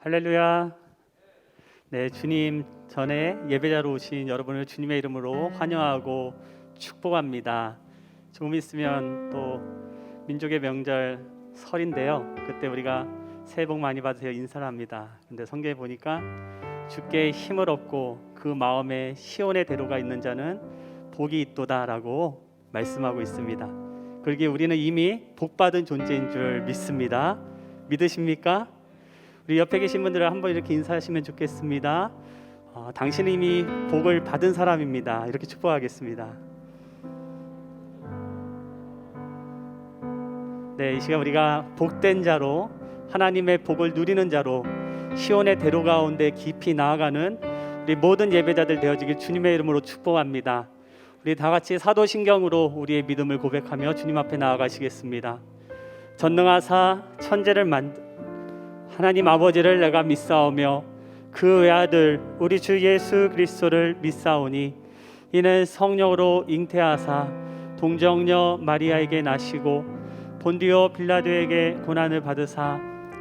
할렐루야. 네, 주님 전에 예배자로 오신 여러분을 주님의 이름으로 환영하고 축복합니다. 조금 있으면 또 민족의 명절 설인데요. 그때 우리가 새해 복 많이 받으세요 인사를 합니다. 근데 성경에 보니까 주께 힘을 얻고 그 마음에 시온의 대로가 있는 자는 복이 있도다라고 말씀하고 있습니다. 그러기에 우리는 이미 복받은 존재인 줄 믿습니다. 믿으십니까? 우리 옆에 계신 분들을 한번 이렇게 인사하시면 좋겠습니다. 당신은 이미 복을 받은 사람입니다. 이렇게 축복하겠습니다. 네, 이 시간 우리가 복된 자로 하나님의 복을 누리는 자로 시온의 대로 가운데 깊이 나아가는 우리 모든 예배자들 되어지길 주님의 이름으로 축복합니다. 우리 다 같이 사도신경으로 우리의 믿음을 고백하며 주님 앞에 나아가시겠습니다. 전능하사 천지를 하나님 아버지를 내가 믿사오며 그 외아들 우리 주 예수 그리스도를 믿사오니 이는 성령으로 잉태하사 동정녀 마리아에게 나시고 본디오 빌라도에게 고난을 받으사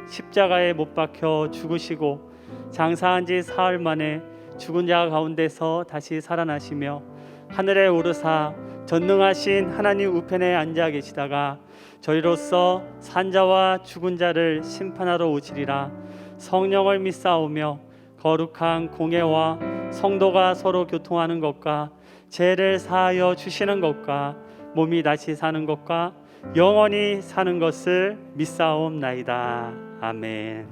십자가에 못 박혀 죽으시고 장사한 지 사흘 만에 죽은 자 가운데서 다시 살아나시며 하늘에 오르사 전능하신 하나님 우편에 앉아 계시다가 저희로서 산자와 죽은 자를 심판하러 오시리라. 성령을 믿사오며 거룩한 공예와 성도가 서로 교통하는 것과 죄를 사하여 주시는 것과 몸이 다시 사는 것과 영원히 사는 것을 믿사옵나이다. 아멘.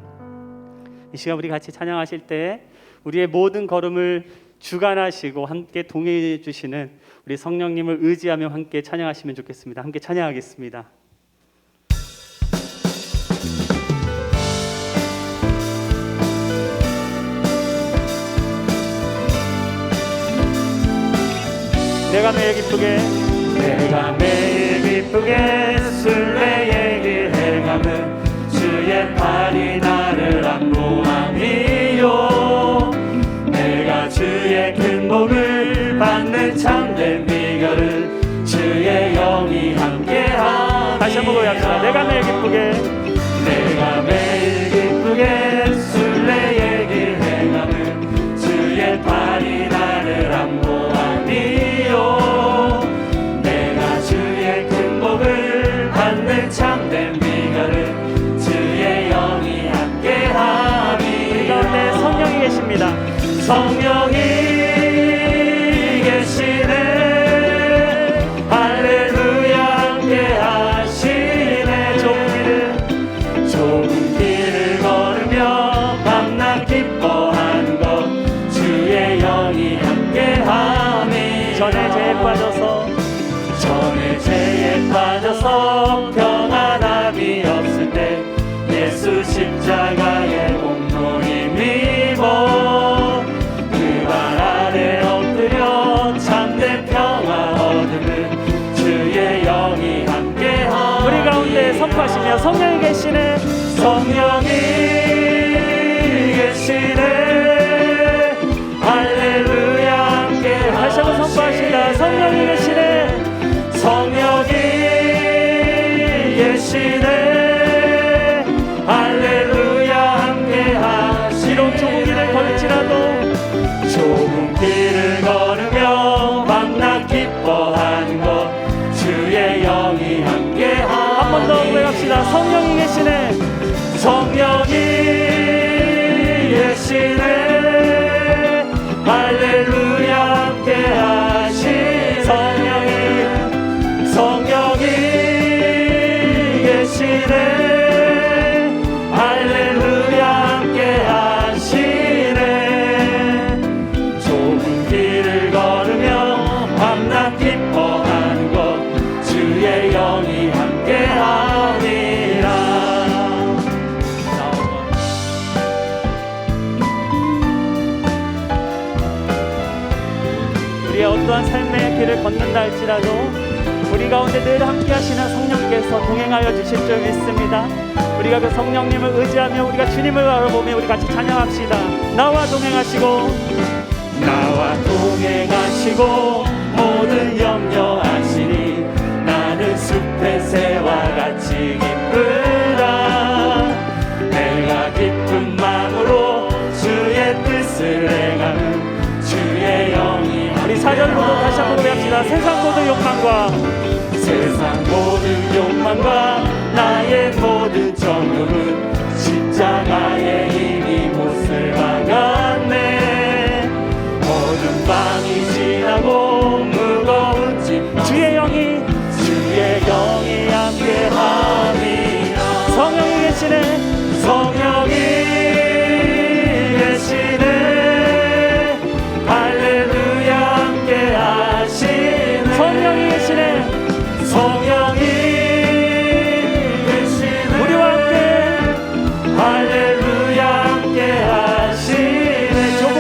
이 시간 우리 같이 찬양하실 때 우리의 모든 걸음을 주관하시고 함께 동행해 주시는 우리 성령님을 의지하며 함께 찬양하시면 좋겠습니다. 함께 찬양하겠습니다. 내가 매일 기쁘게 순례의 길 행함은 주의 팔이 나를 안보하니요. 내가 주의 큰 복을 받는 참된 비결은 주의 영이 함께하니. 다시 한번 고백합시다. 내가 매일 기쁘게 순례의 길 행함은 주의 팔이 나를 안보하니요. 내가 주의 큰 복을 받는 참된 비결은 주의 영이 함께하니. 우리 가운데 성령이 계십니다. 성령이 계시네. 할렐루야 함께 하시네. 좁은 길을 걸으며 밤낮 기뻐하는 것 주의 영이 함께 하니. 전에 죄에 빠져서 평안함이 없을 때 예수 십자가의 공로 힘입어 그 발 아래 엎드려 참된 평화 얻음은 주의 영이 함께하니. 우리 가운데 선포하시며 성령이 계시네. 성령이 계시네. 할렐루야 함께. 다시 한번 선포하시다. 성령이 계시네. 성령이 계시네. 할렐루야 함께 하시네. 좁은 길을 걸으며 밤낮 기뻐하는 것 주의 영이 함께 하니. 한 번 더 고백합시다. 성령이 계시네. 성령이 계시네. 할렐루야 함께 하시네. 성령이 계시네. 할렐루야 함께 하시네. 좁은 길을 걸으며 밤낮 기뻐하는 것 주의 영이 함께 하니라. 우리의 어떠한 삶의 길을 걷는다 할지라도 우리 가운데 늘 함께 하시는 성령께서 동행하여 주실 줄 믿습니다. 우리가 그 성령님을 의지하며 우리가 주님을 바라보며 우리 같이 찬양합시다. 나와 동행하시고 모든 염려하시니 나는 숲의 새와 같이 기쁘다. 내가 기쁜 마음으로 찬양합시다. 세상 모든 욕망과 나의 모든 정욕은 십자가에 이미 못을 박았네. 모든 밤이 지나고 무거운 짐 주의 영이 함께하니 성령이 계시네. 성령이 계시네. 할렐루야 함께하시네. 성령이 계시네. 성령이 계시네. 우리와 함께 할렐루야 함께하시네. 좁은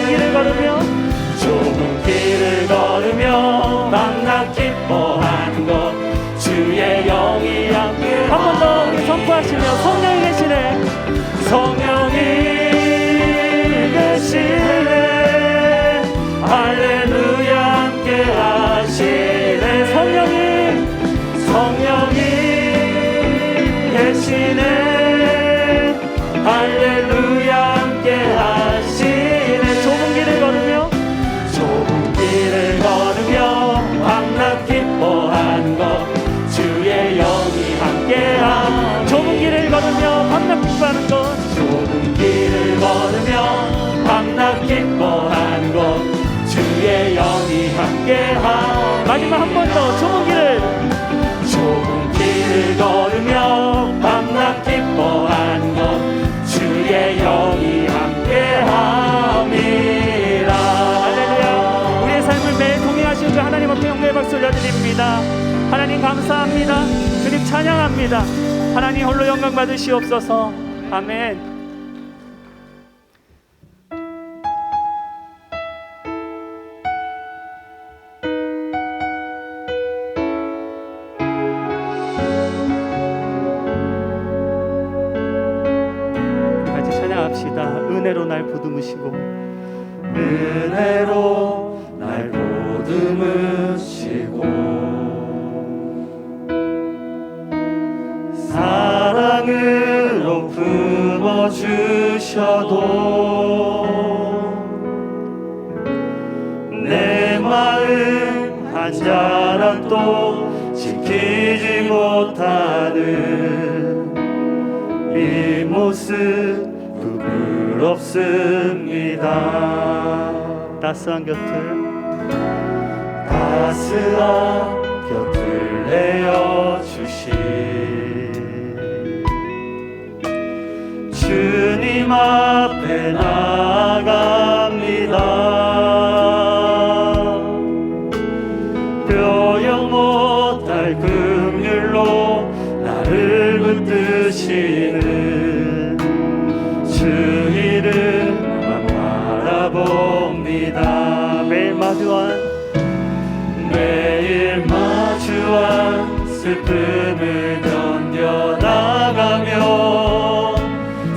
길을 걸으며 밤낮 기뻐하는 것 주의 영이 함께. 한 번 더 우리 선포하시며 성령이 계시네. 성령이 계시네. 할렐루야 함께 하시네. 성령이 계시네. 할렐루야 함께 하시네. 좁은 길을 걸으며 밤낮 기뻐하는 것 주의 영이 함께하. 좁은 길을 걸으며 밤낮 기뻐하는 것 밤낮 기뻐하는 것 주의 영이 함께하. 마지막 한 번 더. 좁은 길을 걸으며 밤낮 기뻐하는 것 주의 영이 함께함이라. 할렐루야. 우리의 삶을 매일 동행하신 주 하나님 앞에 영광의 박수 올려드립니다. 하나님 감사합니다. 주님 찬양합니다. 하나님 홀로 영광 받으시옵소서. 아멘. 같이 찬양합시다. 은혜로 날 보듬으시고 사랑으로 품어주셔도 내 마음 한 자락도 지키지 못하는 이 모습 부끄럽습니다. 따스한 곁을 내어주신 주님 앞에 나아갑니다. 표현 못할 긍휼로 나를 붙드시는 주 이름만 바라봅니다. 매일 마주한 슬픔을 견뎌나가며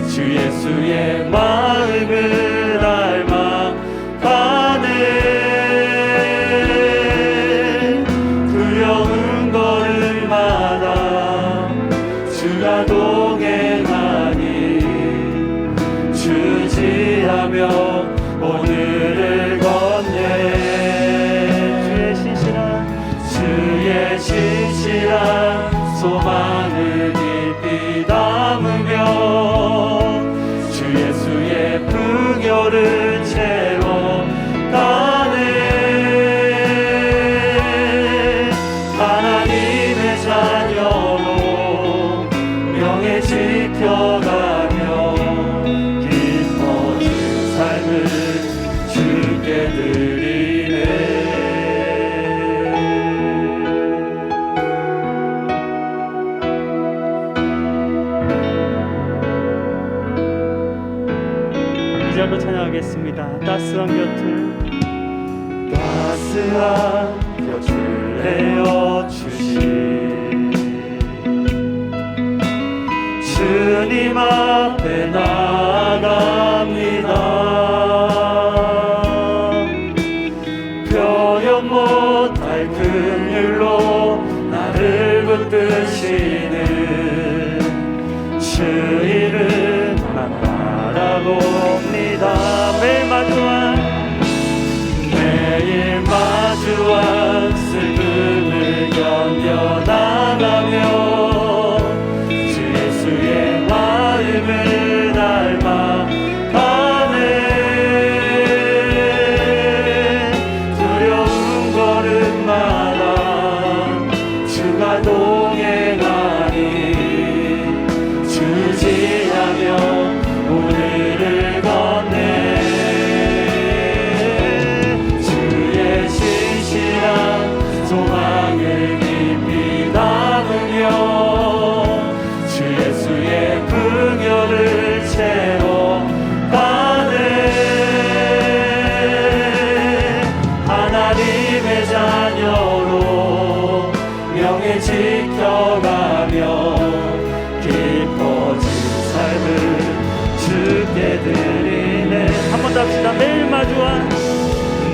주 예수의 마음을 닮아가네. 두려운 걸음마다 주가 동행하니 주지하며 오늘을 건네. 주의 신실한 소망을 깊이 담으며 주 예수의 풍요를 채워가네. 하나님의 자녀로 명예 지켜가며 깊어진 삶을 주께 드리네. 이절로 찬양하겠습니다. 따스한 곁을 내어주신 주님 앞에 나아갑니다. 표현 못할 긍휼로 나를 붙드시는 주 이름만 바라봅니다. 매일 마주한 슬픔 고백합시다.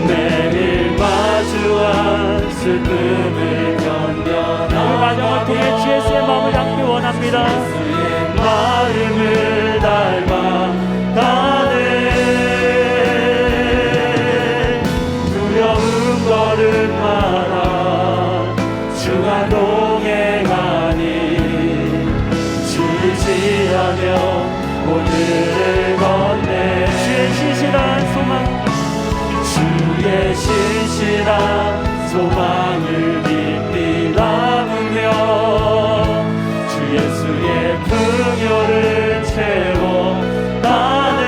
매일 마주한 슬픔을 견뎌나가네. 그 과정을 통해 주 예수의 마음을 닮기 원합니다. 예수의 마음을 닮아가네. 두려움 걸음마다 주가 동행하니 주를 지하며 오늘을 걷네. 주의 신실한 소망, 주의 신실한 소망을 깊이 담으며 주 예수의 풍요를 채워 가네.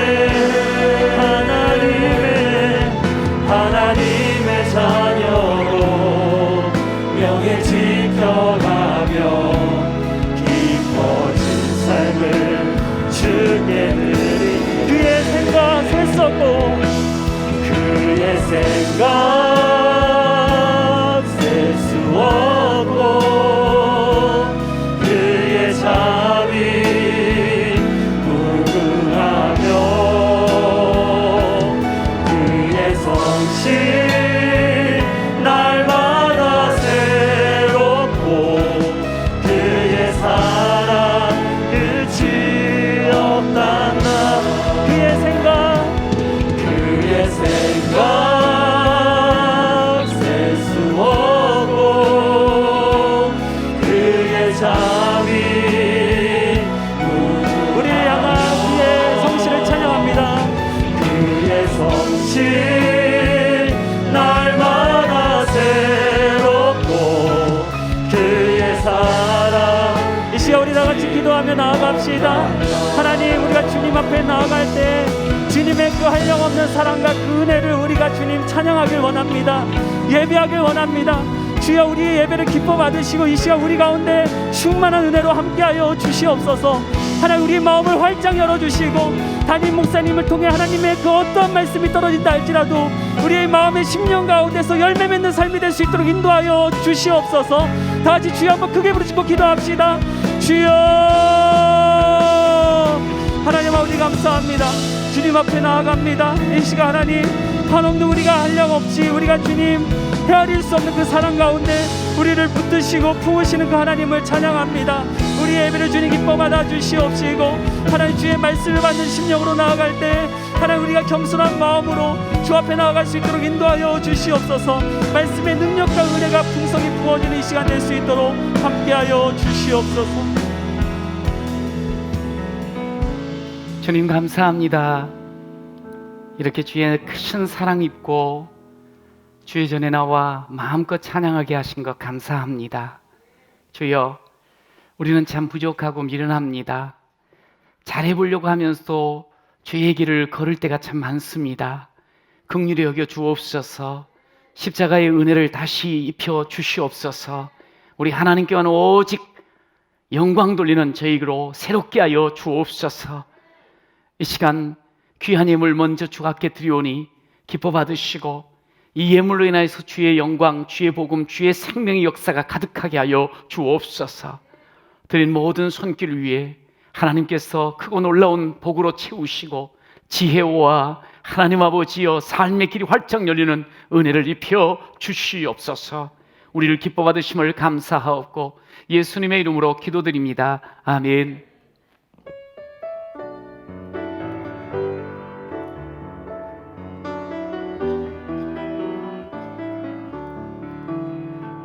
하나님의 자녀로 명예 지켜가며 깊어진 삶을 주께 드리니 그의 생각 셀 수 없고 그의 생각 셀 수 없고 그의 잠이 무궁하며 그의 성실 날마다 새롭고 그의 사랑 끝이 없단다. 그의 생각 그의 생각 셀 수 없고 그의 잠이 우리를 향한 그의 성실을 찬양합니다. 그의 성실 날마다 새롭고 그의 사랑. 이 시간 우리 다 같이 기도하며 나아갑시다. 하나님, 우리가 주님 앞에 나아갈 때 주님의 그 한량없는 사랑과 그 은혜를 우리가 주님 찬양하길 원합니다. 예배하길 원합니다. 주여, 우리의 예배를 기뻐 받으시고 이 시간 우리 가운데 충만한 은혜로 함께하여 주시옵소서. 하나님, 우리의 마음을 활짝 열어주시고 담임 목사님을 통해 하나님의 그 어떠한 말씀이 떨어진다 할지라도 우리의 마음의 심령 가운데서 열매 맺는 삶이 될 수 있도록 인도하여 주시옵소서. 다 같이 주여 한번 크게 부르시고 기도합시다. 주여, 하나님 아버지 감사합니다. 주님 앞에 나아갑니다. 이 시간 하나님, 한없는 우리가 한량없이 우리가 주님 헤아릴 수 없는 그 사랑 가운데 우리를 붙드시고 품으시는 그 하나님을 찬양합니다. 우리 예배를 주님 기뻐 받아 주시옵시고 하나님, 주의 말씀을 받는 심령으로 나아갈 때 하나님, 우리가 겸손한 마음으로 주 앞에 나아갈 수 있도록 인도하여 주시옵소서. 말씀의 능력과 은혜가 풍성히 부어지는 이 시간 될 수 있도록 함께하여 주시옵소서. 주님 감사합니다. 이렇게 주의 크신 사랑 입고 주의 전에 나와 마음껏 찬양하게 하신 것 감사합니다. 주여, 우리는 참 부족하고 미련합니다. 잘해보려고 하면서도 주의 길을 걸을 때가 참 많습니다. 긍휼히 여겨 주옵소서. 십자가의 은혜를 다시 입혀 주시옵소서. 우리 하나님께만 오직 영광 돌리는 저희로 새롭게 하여 주옵소서. 이 시간 귀한 예물 먼저 주 앞에 드리오니 기뻐 받으시고 이 예물로 인하여서 주의 영광, 주의 복음, 주의 생명의 역사가 가득하게 하여 주옵소서. 드린 모든 손길 위에 하나님께서 크고 놀라운 복으로 채우시고 지혜와 하나님 아버지여 삶의 길이 활짝 열리는 은혜를 입혀 주시옵소서. 우리를 기뻐 받으심을 감사하옵고 예수님의 이름으로 기도드립니다. 아멘.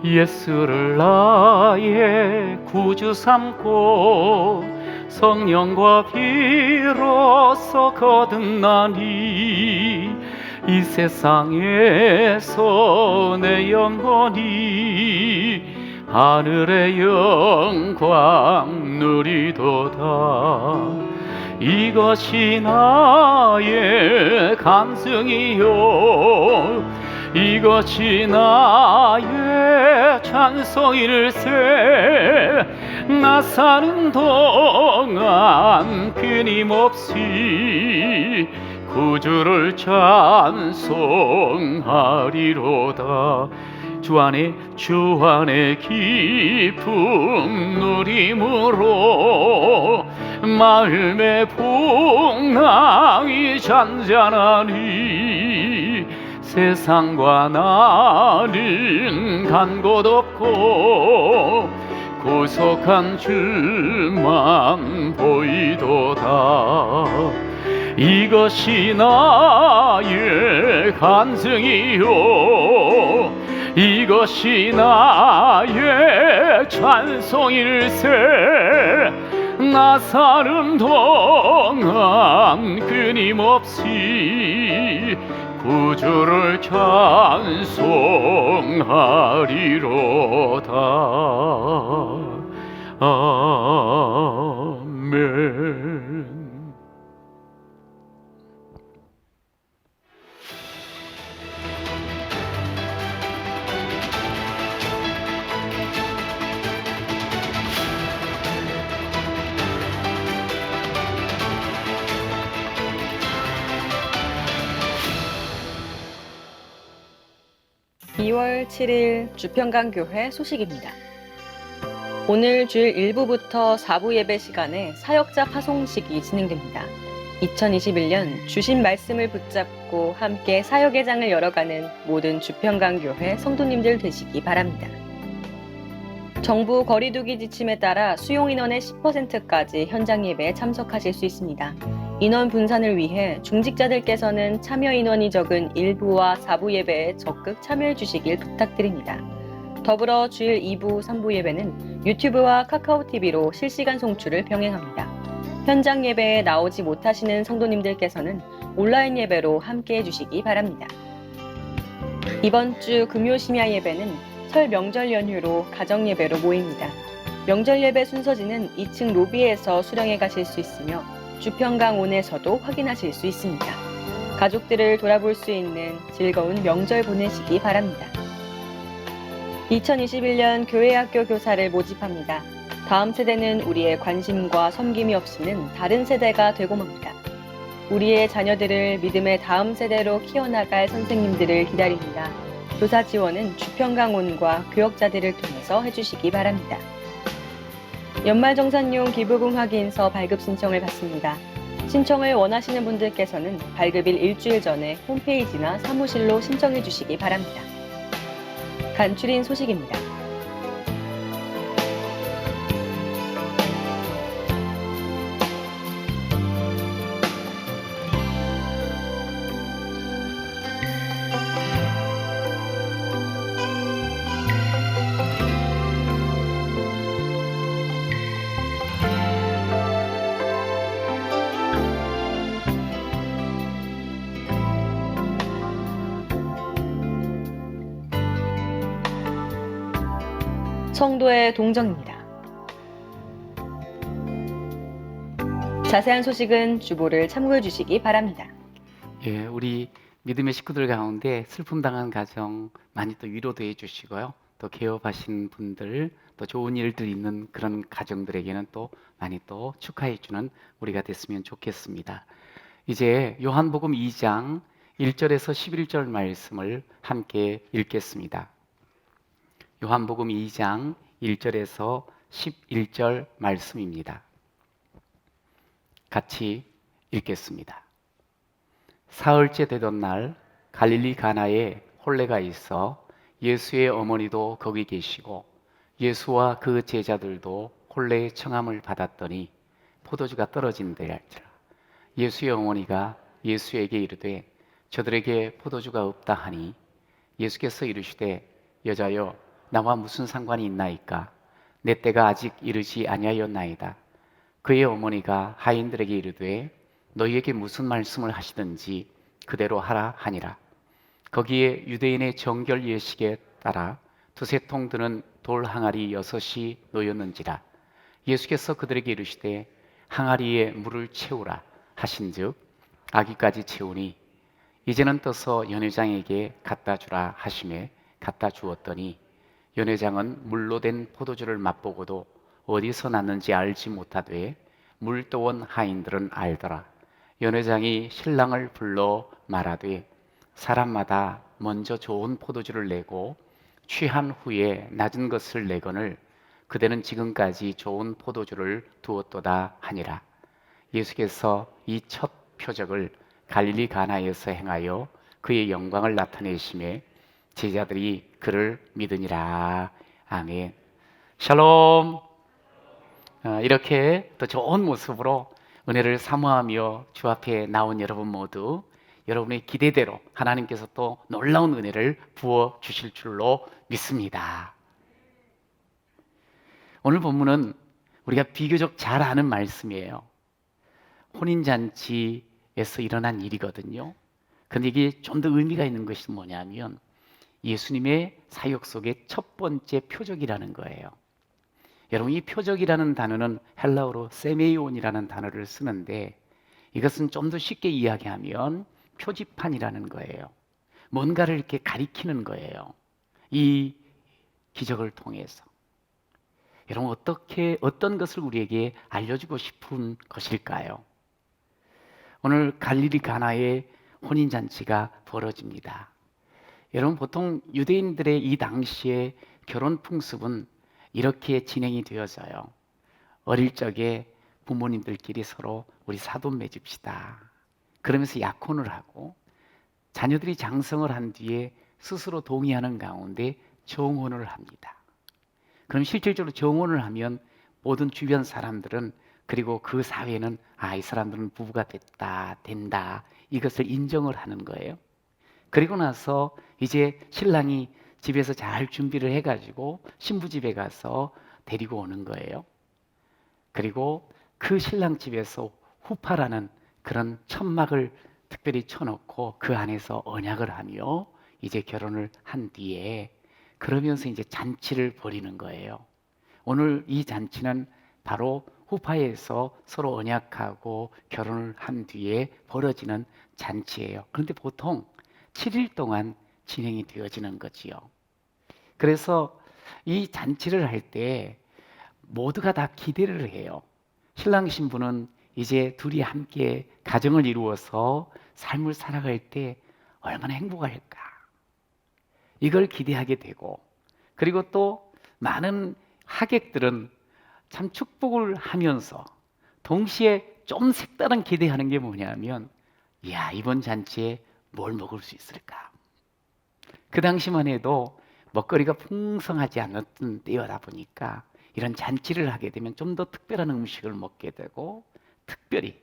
예수를 나의 구주 삼고 성령과 비로소 거듭나니 이 세상에서 내 영혼이 하늘의 영광 누리도다. 이것이 나의 간증이요 이것이 나의 찬송일세. 나 사는 동안 끊임없이 구주를 찬송하리로다. 주 안에 기쁨 누림으로 마음의 풍랑이 잔잔하니 세상과 나는 간 곳 없고 구속한 주만 보이도다. 이것이 나의 간증이요 이것이 나의 찬송일세. 나 사는 동안 끊임없이 구주를 찬송하리로다. 아멘. 2월 7일 주평강교회 소식입니다. 오늘 주일 1부부터 4부 예배 시간에 사역자 파송식이 진행됩니다. 2021년 주신 말씀을 붙잡고 함께 사역의 장을 열어가는 모든 주평강교회 성도님들 되시기 바랍니다. 정부 거리두기 지침에 따라 수용 인원의 10%까지 현장 예배에 참석하실 수 있습니다. 인원 분산을 위해 중직자들께서는 참여 인원이 적은 1부와 4부 예배에 적극 참여해 주시길 부탁드립니다. 더불어 주일 2부, 3부 예배는 유튜브와 카카오TV로 실시간 송출을 병행합니다. 현장 예배에 나오지 못하시는 성도님들께서는 온라인 예배로 함께해 주시기 바랍니다. 이번 주 금요 심야 예배는 설 명절 연휴로 가정 예배로 모입니다. 명절 예배 순서지는 2층 로비에서 수령해 가실 수 있으며 주평강온에서도 확인하실 수 있습니다. 가족들을 돌아볼 수 있는 즐거운 명절 보내시기 바랍니다. 2021년 교회학교 교사를 모집합니다. 다음 세대는 우리의 관심과 섬김이 없이는 다른 세대가 되고 맙니다. 우리의 자녀들을 믿음의 다음 세대로 키워나갈 선생님들을 기다립니다. 교사 지원은 주평강온과 교역자들을 통해서 해주시기 바랍니다. 연말정산용 기부금 확인서 발급 신청을 받습니다. 신청을 원하시는 분들께서는 발급일 일주일 전에 홈페이지나 사무실로 신청해 주시기 바랍니다. 간추린 소식입니다. 성도의 동정입니다. 자세한 소식은 주보를 참고해 주시기 바랍니다. 예, 우리 믿음의 식구들 가운데 슬픔 당한 가정 많이 또 위로도 해주시고요. 또 개업하신 분들, 또 좋은 일들 있는 그런 가정들에게는 또 많이 또 축하해주는 우리가 됐으면 좋겠습니다. 이제 요한복음 2장 1절에서 11절 말씀을 함께 읽겠습니다. 요한복음 2장 1절에서 11절 말씀입니다. 같이 읽겠습니다. 사흘째 되던 날 갈릴리 가나에 혼례가 있어 예수의 어머니도 거기 계시고 예수와 그 제자들도 혼례의 청함을 받았더니 포도주가 떨어진대라. 예수의 어머니가 예수에게 이르되 저들에게 포도주가 없다 하니 예수께서 이르시되 여자여 나와 무슨 상관이 있나이까? 내 때가 아직 이르지 아니하였나이다. 그의 어머니가 하인들에게 이르되 너희에게 무슨 말씀을 하시든지 그대로 하라 하니라. 거기에 유대인의 정결 예식에 따라 두세 통 드는 돌 항아리 6이 놓였는지라. 예수께서 그들에게 이르시되 항아리에 물을 채우라 하신즉 아기까지 채우니 이제는 떠서 연회장에게 갖다 주라 하시매 갖다 주었더니 연회장은 물로 된 포도주를 맛보고도 어디서 났는지 알지 못하되 물 떠온 하인들은 알더라. 연회장이 신랑을 불러 말하되 사람마다 먼저 좋은 포도주를 내고 취한 후에 낮은 것을 내거늘 그대는 지금까지 좋은 포도주를 두었도다 하니라. 예수께서 이 첫 표적을 갈릴리 가나에서 행하여 그의 영광을 나타내심에 제자들이 그를 믿으니라. 아멘. 샬롬. 이렇게 또 좋은 모습으로 은혜를 사모하며 주 앞에 나온 여러분 모두 여러분의 기대대로 하나님께서 또 놀라운 은혜를 부어 주실 줄로 믿습니다. 오늘 본문은 우리가 비교적 잘 아는 말씀이에요. 혼인잔치에서 일어난 일이거든요. 근데 이게 좀 더 의미가 있는 것이 뭐냐면 예수님의 사역 속의 첫 번째 표적이라는 거예요. 여러분, 이 표적이라는 단어는 헬라어로 세메이온이라는 단어를 쓰는데 이것은 좀 더 쉽게 이야기하면 표지판이라는 거예요. 뭔가를 이렇게 가리키는 거예요. 이 기적을 통해서. 여러분, 어떤 것을 우리에게 알려주고 싶은 것일까요? 오늘 갈릴리 가나의 혼인잔치가 벌어집니다. 여러분, 보통 유대인들의 이 당시의 결혼 풍습은 이렇게 진행이 되어져요. 어릴 적에 부모님들끼리 서로 우리 사돈 맺읍시다. 그러면서 약혼을 하고 자녀들이 장성을 한 뒤에 스스로 동의하는 가운데 정혼을 합니다. 그럼 실질적으로 정혼을 하면 모든 주변 사람들은 그리고 그 사회는 이 사람들은 부부가 된다 이것을 인정을 하는 거예요. 그리고 나서 이제 신랑이 집에서 잘 준비를 해가지고 신부 집에 가서 데리고 오는 거예요. 그리고 그 신랑 집에서 후파라는 그런 천막을 특별히 쳐놓고 그 안에서 언약을 하며 이제 결혼을 한 뒤에 그러면서 이제 잔치를 벌이는 거예요. 오늘 이 잔치는 바로 후파에서 서로 언약하고 결혼을 한 뒤에 벌어지는 잔치예요. 그런데 보통 7일 동안 진행이 되어지는 거지요. 그래서 이 잔치를 할 때 모두가 다 기대를 해요. 신랑 신부는 이제 둘이 함께 가정을 이루어서 삶을 살아갈 때 얼마나 행복할까. 이걸 기대하게 되고, 그리고 또 많은 하객들은 참 축복을 하면서 동시에 좀 색다른 기대하는 게 뭐냐면, 이야, 이번 잔치에 뭘 먹을 수 있을까? 그 당시만 해도 먹거리가 풍성하지 않았던 때여다 보니까 이런 잔치를 하게 되면 좀 더 특별한 음식을 먹게 되고 특별히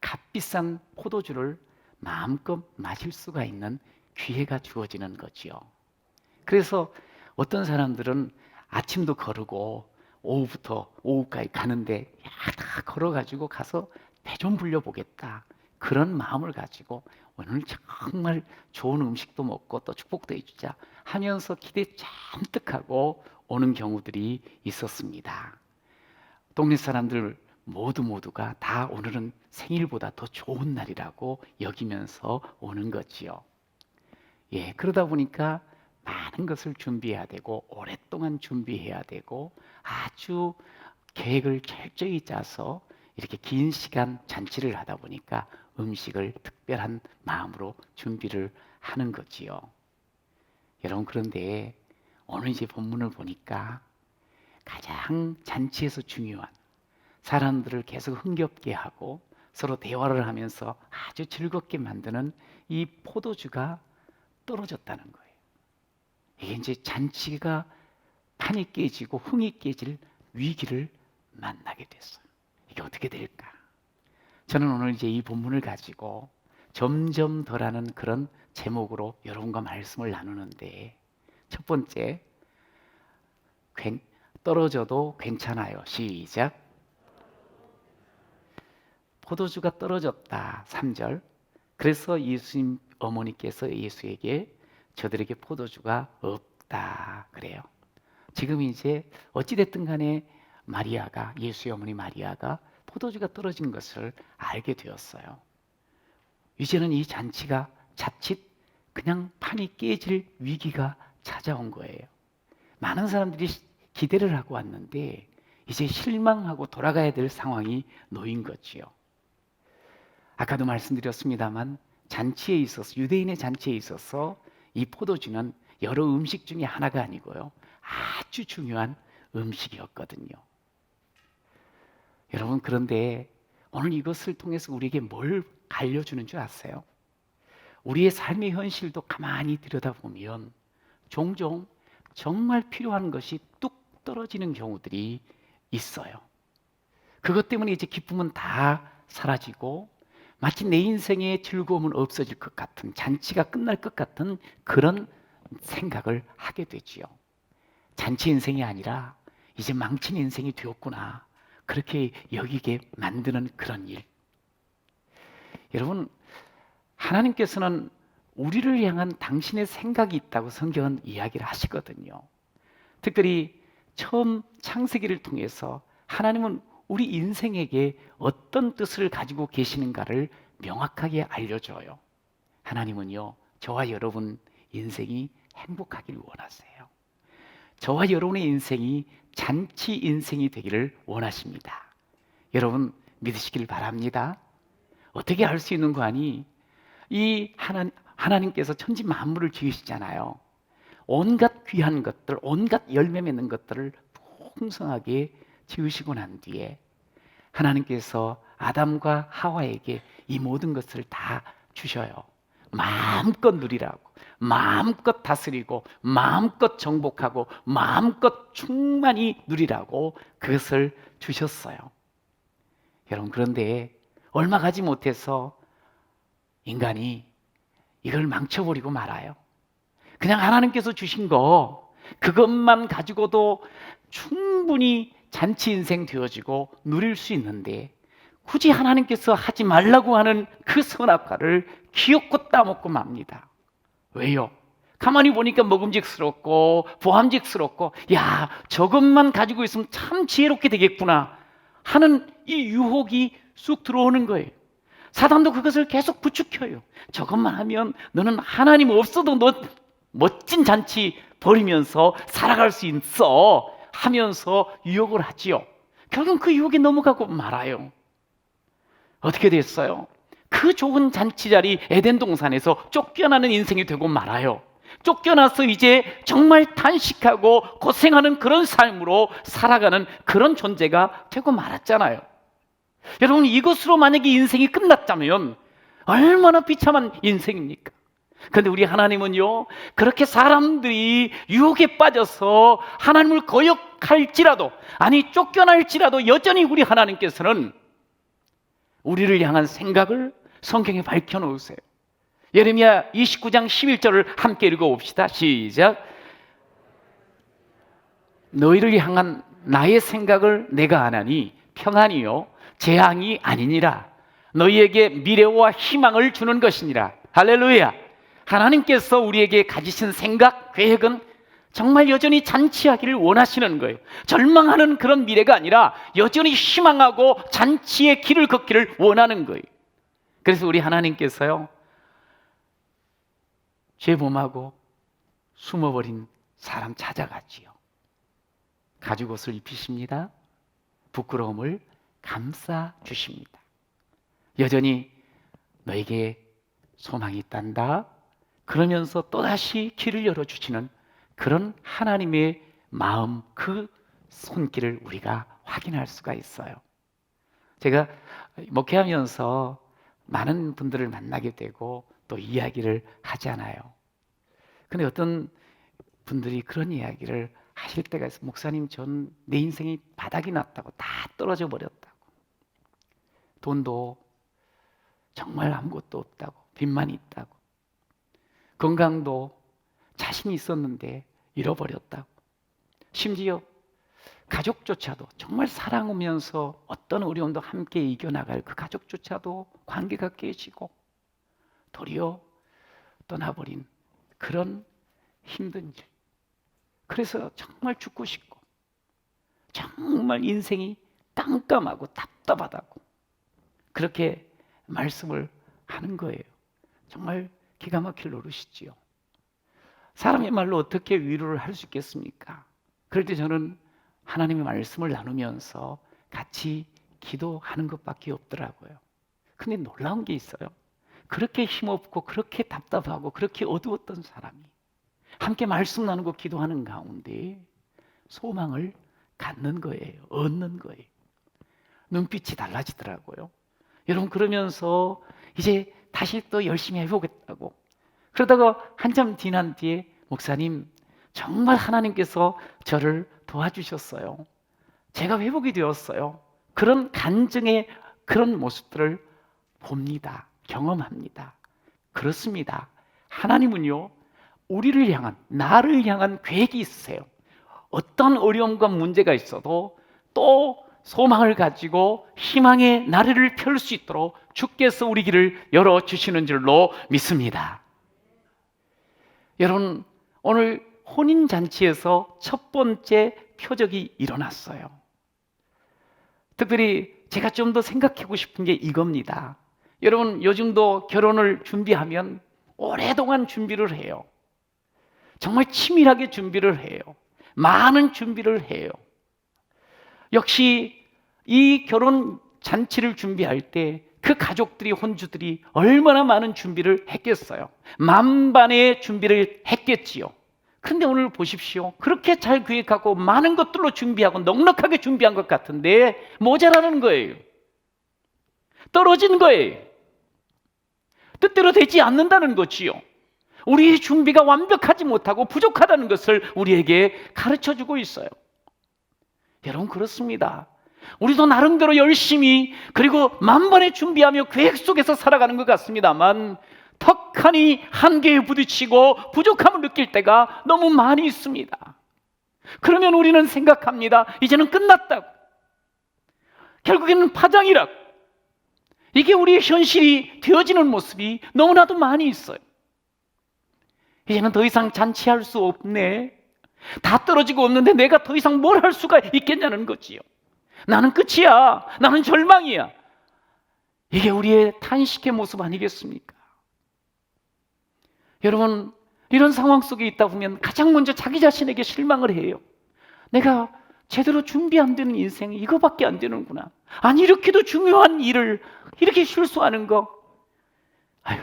값비싼 포도주를 마음껏 마실 수가 있는 기회가 주어지는 거지요. 그래서 어떤 사람들은 아침도 거르고 오후부터 오후까지 가는데 다 걸어가지고 가서 배 좀 불려보겠다 그런 마음을 가지고 오늘 정말 좋은 음식도 먹고 또 축복도 해주자 하면서 기대 잔뜩 하고 오는 경우들이 있었습니다. 동네 사람들 모두가 다 오늘은 생일보다 더 좋은 날이라고 여기면서 오는 거지요. 그러다 보니까 많은 것을 준비해야 되고 오랫동안 준비해야 되고 아주 계획을 철저히 짜서 이렇게 긴 시간 잔치를 하다 보니까 음식을 특별한 마음으로 준비를 하는 거지요. 여러분, 그런데 오늘 이제 본문을 보니까 가장 잔치에서 중요한 사람들을 계속 흥겹게 하고 서로 대화를 하면서 아주 즐겁게 만드는 이 포도주가 떨어졌다는 거예요. 이게 이제 잔치가 판이 깨지고 흥이 깨질 위기를 만나게 됐어요. 이게 어떻게 될까? 저는 오늘 이제 이 본문을 가지고 점점 덜하는 그런 제목으로 여러분과 말씀을 나누는데, 첫 번째, 떨어져도 괜찮아요. 시작. 포도주가 떨어졌다. 3절. 그래서 예수님 어머니께서 예수에게 저들에게 포도주가 없다 그래요. 지금 이제 어찌됐든 간에 마리아가, 예수의 어머니 마리아가 포도주가 떨어진 것을 알게 되었어요. 이제는 이 잔치가 자칫 그냥 판이 깨질 위기가 찾아온 거예요. 많은 사람들이 기대를 하고 왔는데 이제 실망하고 돌아가야 될 상황이 놓인 거지요. 아까도 말씀드렸습니다만 잔치에 있어서, 유대인의 잔치에 있어서 이 포도주는 여러 음식 중에 하나가 아니고요. 아주 중요한 음식이었거든요. 여러분, 그런데 오늘 이것을 통해서 우리에게 뭘 알려주는 줄 아세요? 우리의 삶의 현실도 가만히 들여다보면 종종 정말 필요한 것이 뚝 떨어지는 경우들이 있어요. 그것 때문에 이제 기쁨은 다 사라지고 마치 내 인생의 즐거움은 없어질 것 같은, 잔치가 끝날 것 같은 그런 생각을 하게 되지요. 잔치 인생이 아니라 이제 망친 인생이 되었구나, 그렇게 여기게 만드는 그런 일. 여러분, 하나님께서는 우리를 향한 당신의 생각이 있다고 성경은 이야기를 하시거든요. 특별히 처음 창세기를 통해서 하나님은 우리 인생에게 어떤 뜻을 가지고 계시는가를 명확하게 알려줘요. 하나님은요, 저와 여러분 인생이 행복하기를 원하세요. 저와 여러분의 인생이 잔치 인생이 되기를 원하십니다. 여러분, 믿으시길 바랍니다. 어떻게 알 수 있는 거 아니? 이 하나님께서 천지 만물을 지으시잖아요. 온갖 귀한 것들, 온갖 열매 맺는 것들을 풍성하게 지으시고 난 뒤에 하나님께서 아담과 하와에게 이 모든 것을 다 주셔요. 마음껏 누리라고, 마음껏 다스리고, 마음껏 정복하고, 마음껏 충만히 누리라고 그것을 주셨어요. 여러분, 그런데 얼마 가지 못해서 인간이 이걸 망쳐버리고 말아요. 그냥 하나님께서 주신 거 그것만 가지고도 충분히 잔치 인생 되어지고 누릴 수 있는데 굳이 하나님께서 하지 말라고 하는 그 선악과를 기어코 따먹고 맙니다. 왜요? 가만히 보니까 먹음직스럽고 보암직스럽고, 야, 저것만 가지고 있으면 참 지혜롭게 되겠구나 하는 이 유혹이 쑥 들어오는 거예요. 사단도 그것을 계속 부추겨요. 저것만 하면 너는 하나님 없어도 너 멋진 잔치 벌이면서 살아갈 수 있어 하면서 유혹을 하지요. 결국은 그 유혹에 넘어가고 말아요. 어떻게 됐어요? 그 좋은 잔치 자리 에덴 동산에서 쫓겨나는 인생이 되고 말아요. 쫓겨나서 이제 정말 탄식하고 고생하는 그런 삶으로 살아가는 그런 존재가 되고 말았잖아요. 여러분, 이것으로 만약에 인생이 끝났다면 얼마나 비참한 인생입니까? 그런데 우리 하나님은요, 그렇게 사람들이 유혹에 빠져서 하나님을 거역할지라도, 아니 쫓겨날지라도 여전히 우리 하나님께서는 우리를 향한 생각을 성경에 밝혀놓으세요. 예레미야 29장 11절을 함께 읽어봅시다. 시작. 너희를 향한 나의 생각을 내가 아나니 평안이요 재앙이 아니니라. 너희에게 미래와 희망을 주는 것이니라. 할렐루야. 하나님께서 우리에게 가지신 생각, 계획은 정말 여전히 잔치하기를 원하시는 거예요. 절망하는 그런 미래가 아니라 여전히 희망하고 잔치의 길을 걷기를 원하는 거예요. 그래서 우리 하나님께서요, 죄범하고 숨어버린 사람 찾아가지요. 가죽옷을 입히십니다. 부끄러움을 감싸 주십니다. 여전히 너에게 소망이 있단다 그러면서 또다시 길을 열어주시는 그런 하나님의 마음, 그 손길을 우리가 확인할 수가 있어요. 제가 목회하면서 많은 분들을 만나게 되고 또 이야기를 하잖아요. 근데 어떤 분들이 그런 이야기를 하실 때가 있어요. 목사님, 전 내 인생이 바닥이 났다고, 다 떨어져 버렸다고, 돈도 정말 아무것도 없다고, 빚만 있다고, 건강도 자신이 있었는데 잃어버렸다고, 심지어 가족조차도 정말 사랑하면서 어떤 어려움도 함께 이겨나갈 그 가족조차도 관계가 깨지고 도리어 떠나버린 그런 힘든 일. 그래서 정말 죽고 싶고 정말 인생이 깜깜하고 답답하다고 그렇게 말씀을 하는 거예요. 정말 기가 막힐 노릇이지요. 사람의 말로 어떻게 위로를 할 수 있겠습니까? 그럴 때 저는 하나님의 말씀을 나누면서 같이 기도하는 것밖에 없더라고요. 근데 놀라운 게 있어요. 그렇게 힘없고 그렇게 답답하고 그렇게 어두웠던 사람이 함께 말씀 나누고 기도하는 가운데 소망을 갖는 거예요. 얻는 거예요. 눈빛이 달라지더라고요. 여러분, 그러면서 이제 다시 또 열심히 해보겠다고. 그러다가 한참 지난 뒤에 목사님, 정말 하나님께서 저를 도와주셨어요. 제가 회복이 되었어요. 그런 간증의 그런 모습들을 봅니다. 경험합니다. 그렇습니다. 하나님은요, 우리를 향한, 나를 향한 계획이 있으세요. 어떤 어려움과 문제가 있어도 또 소망을 가지고 희망의 나래를 펼 수 있도록 주께서 우리 길을 열어주시는 줄로 믿습니다. 여러분, 오늘 혼인잔치에서 첫 번째 표적이 일어났어요. 특별히 제가 좀 더 생각하고 싶은 게 이겁니다. 여러분, 요즘도 결혼을 준비하면 오랫동안 준비를 해요. 정말 치밀하게 준비를 해요. 많은 준비를 해요. 역시 이 결혼 잔치를 준비할 때 그 가족들이, 혼주들이 얼마나 많은 준비를 했겠어요. 만반의 준비를 했겠지요. 근데 오늘 보십시오. 그렇게 잘 계획하고 많은 것들로 준비하고 넉넉하게 준비한 것 같은데 모자라는 거예요. 떨어진 거예요. 뜻대로 되지 않는다는 거지요. 우리의 준비가 완벽하지 못하고 부족하다는 것을 우리에게 가르쳐주고 있어요. 여러분, 그렇습니다. 우리도 나름대로 열심히 그리고 만번에 준비하며 계획 속에서 살아가는 것 같습니다만 턱하니 한계에 부딪히고 부족함을 느낄 때가 너무 많이 있습니다. 그러면 우리는 생각합니다. 이제는 끝났다고. 결국에는 파장이라고. 이게 우리의 현실이 되어지는 모습이 너무나도 많이 있어요. 이제는 더 이상 잔치할 수 없네. 다 떨어지고 없는데 내가 더 이상 뭘 할 수가 있겠냐는 거지요. 나는 끝이야. 나는 절망이야. 이게 우리의 탄식의 모습 아니겠습니까? 여러분, 이런 상황 속에 있다 보면 가장 먼저 자기 자신에게 실망을 해요. 내가 제대로 준비 안 되는 인생이 이거밖에 안 되는구나. 아니, 이렇게도 중요한 일을 이렇게 실수하는 거. 아유,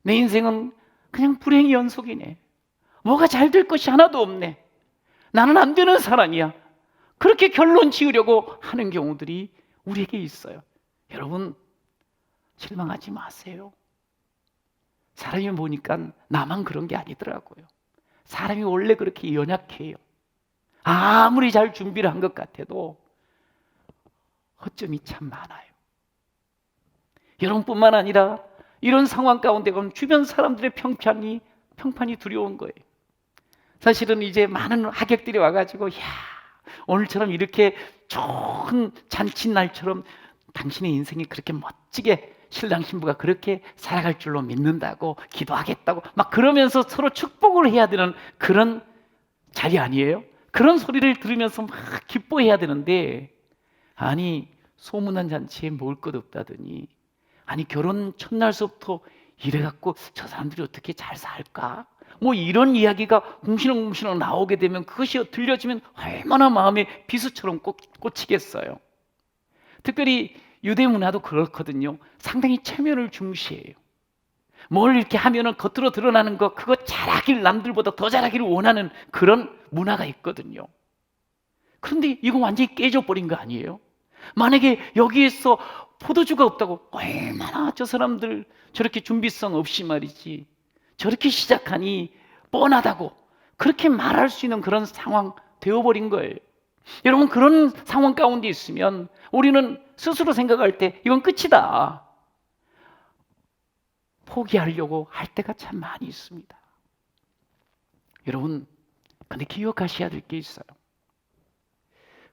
내 인생은 그냥 불행의 연속이네. 뭐가 잘 될 것이 하나도 없네. 나는 안 되는 사람이야. 그렇게 결론 지으려고 하는 경우들이 우리에게 있어요. 여러분, 실망하지 마세요. 사람이 보니까 나만 그런 게 아니더라고요. 사람이 원래 그렇게 연약해요. 아무리 잘 준비를 한 것 같아도 허점이 참 많아요. 여러분뿐만 아니라 이런 상황 가운데 보면 주변 사람들의 평판이 두려운 거예요. 사실은 이제 많은 하객들이 와가지고, 야, 오늘처럼 이렇게 좋은 잔칫날처럼 당신의 인생이 그렇게 멋지게 신랑 신부가 그렇게 살아갈 줄로 믿는다고, 기도하겠다고 막 그러면서 서로 축복을 해야 되는 그런 자리 아니에요? 그런 소리를 들으면서 막 기뻐해야 되는데, 아니, 소문난 잔치에 먹을 것 없다더니, 아니, 결혼 첫날서부터 이래갖고 저 사람들이 어떻게 잘 살까? 뭐 이런 이야기가 궁시렁궁시렁 나오게 되면, 그것이 들려지면 얼마나 마음에 비수처럼 꽂히겠어요. 특별히 유대 문화도 그렇거든요. 상당히 체면을 중시해요. 뭘 이렇게 하면은 겉으로 드러나는 거, 그거 잘하길, 남들보다 더 잘하기를 원하는 그런 문화가 있거든요. 그런데 이거 완전히 깨져버린 거 아니에요? 만약에 여기에서 포도주가 없다고, 얼마나 저 사람들 저렇게 준비성 없이 말이지, 저렇게 시작하니 뻔하다고 그렇게 말할 수 있는 그런 상황 되어버린 거예요. 여러분, 그런 상황 가운데 있으면 우리는 스스로 생각할 때 이건 끝이다, 포기하려고 할 때가 참 많이 있습니다. 여러분, 근데 기억하셔야 될 게 있어요.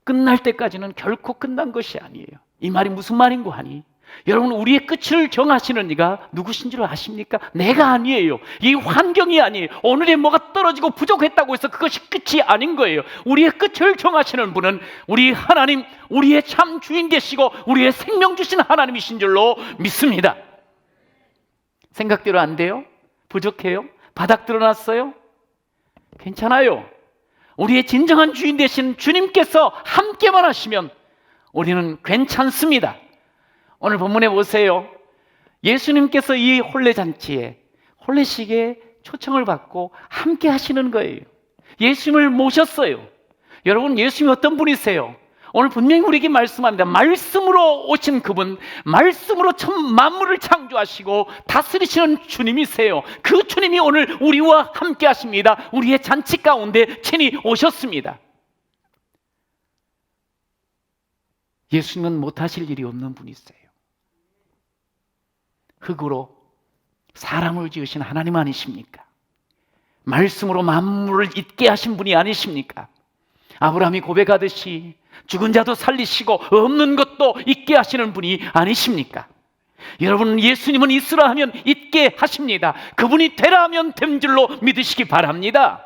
끝날 때까지는 결코 끝난 것이 아니에요. 이 말이 무슨 말인고 하니, 여러분, 우리의 끝을 정하시는 이가 누구신 줄 아십니까? 내가 아니에요. 이 환경이 아니에요. 오늘에 뭐가 떨어지고 부족했다고 해서 그것이 끝이 아닌 거예요. 우리의 끝을 정하시는 분은 우리 하나님, 우리의 참 주인 되시고 우리의 생명 주신 하나님이신 줄로 믿습니다. 생각대로 안 돼요? 부족해요? 바닥 드러났어요? 괜찮아요. 우리의 진정한 주인 되신 주님께서 함께만 하시면 우리는 괜찮습니다. 오늘 본문에 보세요. 예수님께서 이 혼례잔치에, 혼례식에 초청을 받고 함께 하시는 거예요. 예수님을 모셨어요. 여러분, 예수님이 어떤 분이세요? 오늘 분명히 우리에게 말씀합니다. 말씀으로 오신 그분, 말씀으로 만물을 창조하시고 다스리시는 주님이세요. 그 주님이 오늘 우리와 함께 하십니다. 우리의 잔치 가운데 친히 오셨습니다. 예수님은 못하실 일이 없는 분이세요. 흙으로 사람을 지으신 하나님 아니십니까? 말씀으로 만물을 있게 하신 분이 아니십니까? 아브라함이 고백하듯이 죽은 자도 살리시고 없는 것도 있게 하시는 분이 아니십니까? 여러분, 예수님은 있으라 하면 있게 하십니다. 그분이 되라 하면 됨 줄로 믿으시기 바랍니다.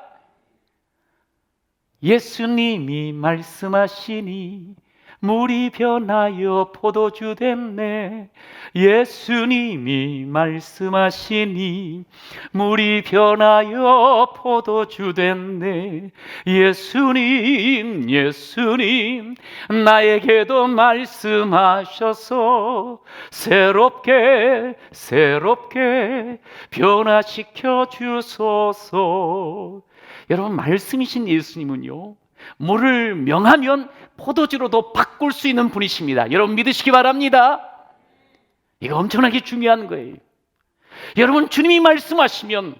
예수님이 말씀하시니 물이 변하여 포도주 됐네. 예수님이 말씀하시니 물이 변하여 포도주 됐네. 예수님, 예수님, 나에게도 말씀하셔서 새롭게 변화시켜 주소서. 여러분, 말씀이신 예수님은요, 물을 명하면 포도주로도 바꿀 수 있는 분이십니다. 여러분, 믿으시기 바랍니다. 이거 엄청나게 중요한 거예요. 여러분, 주님이 말씀하시면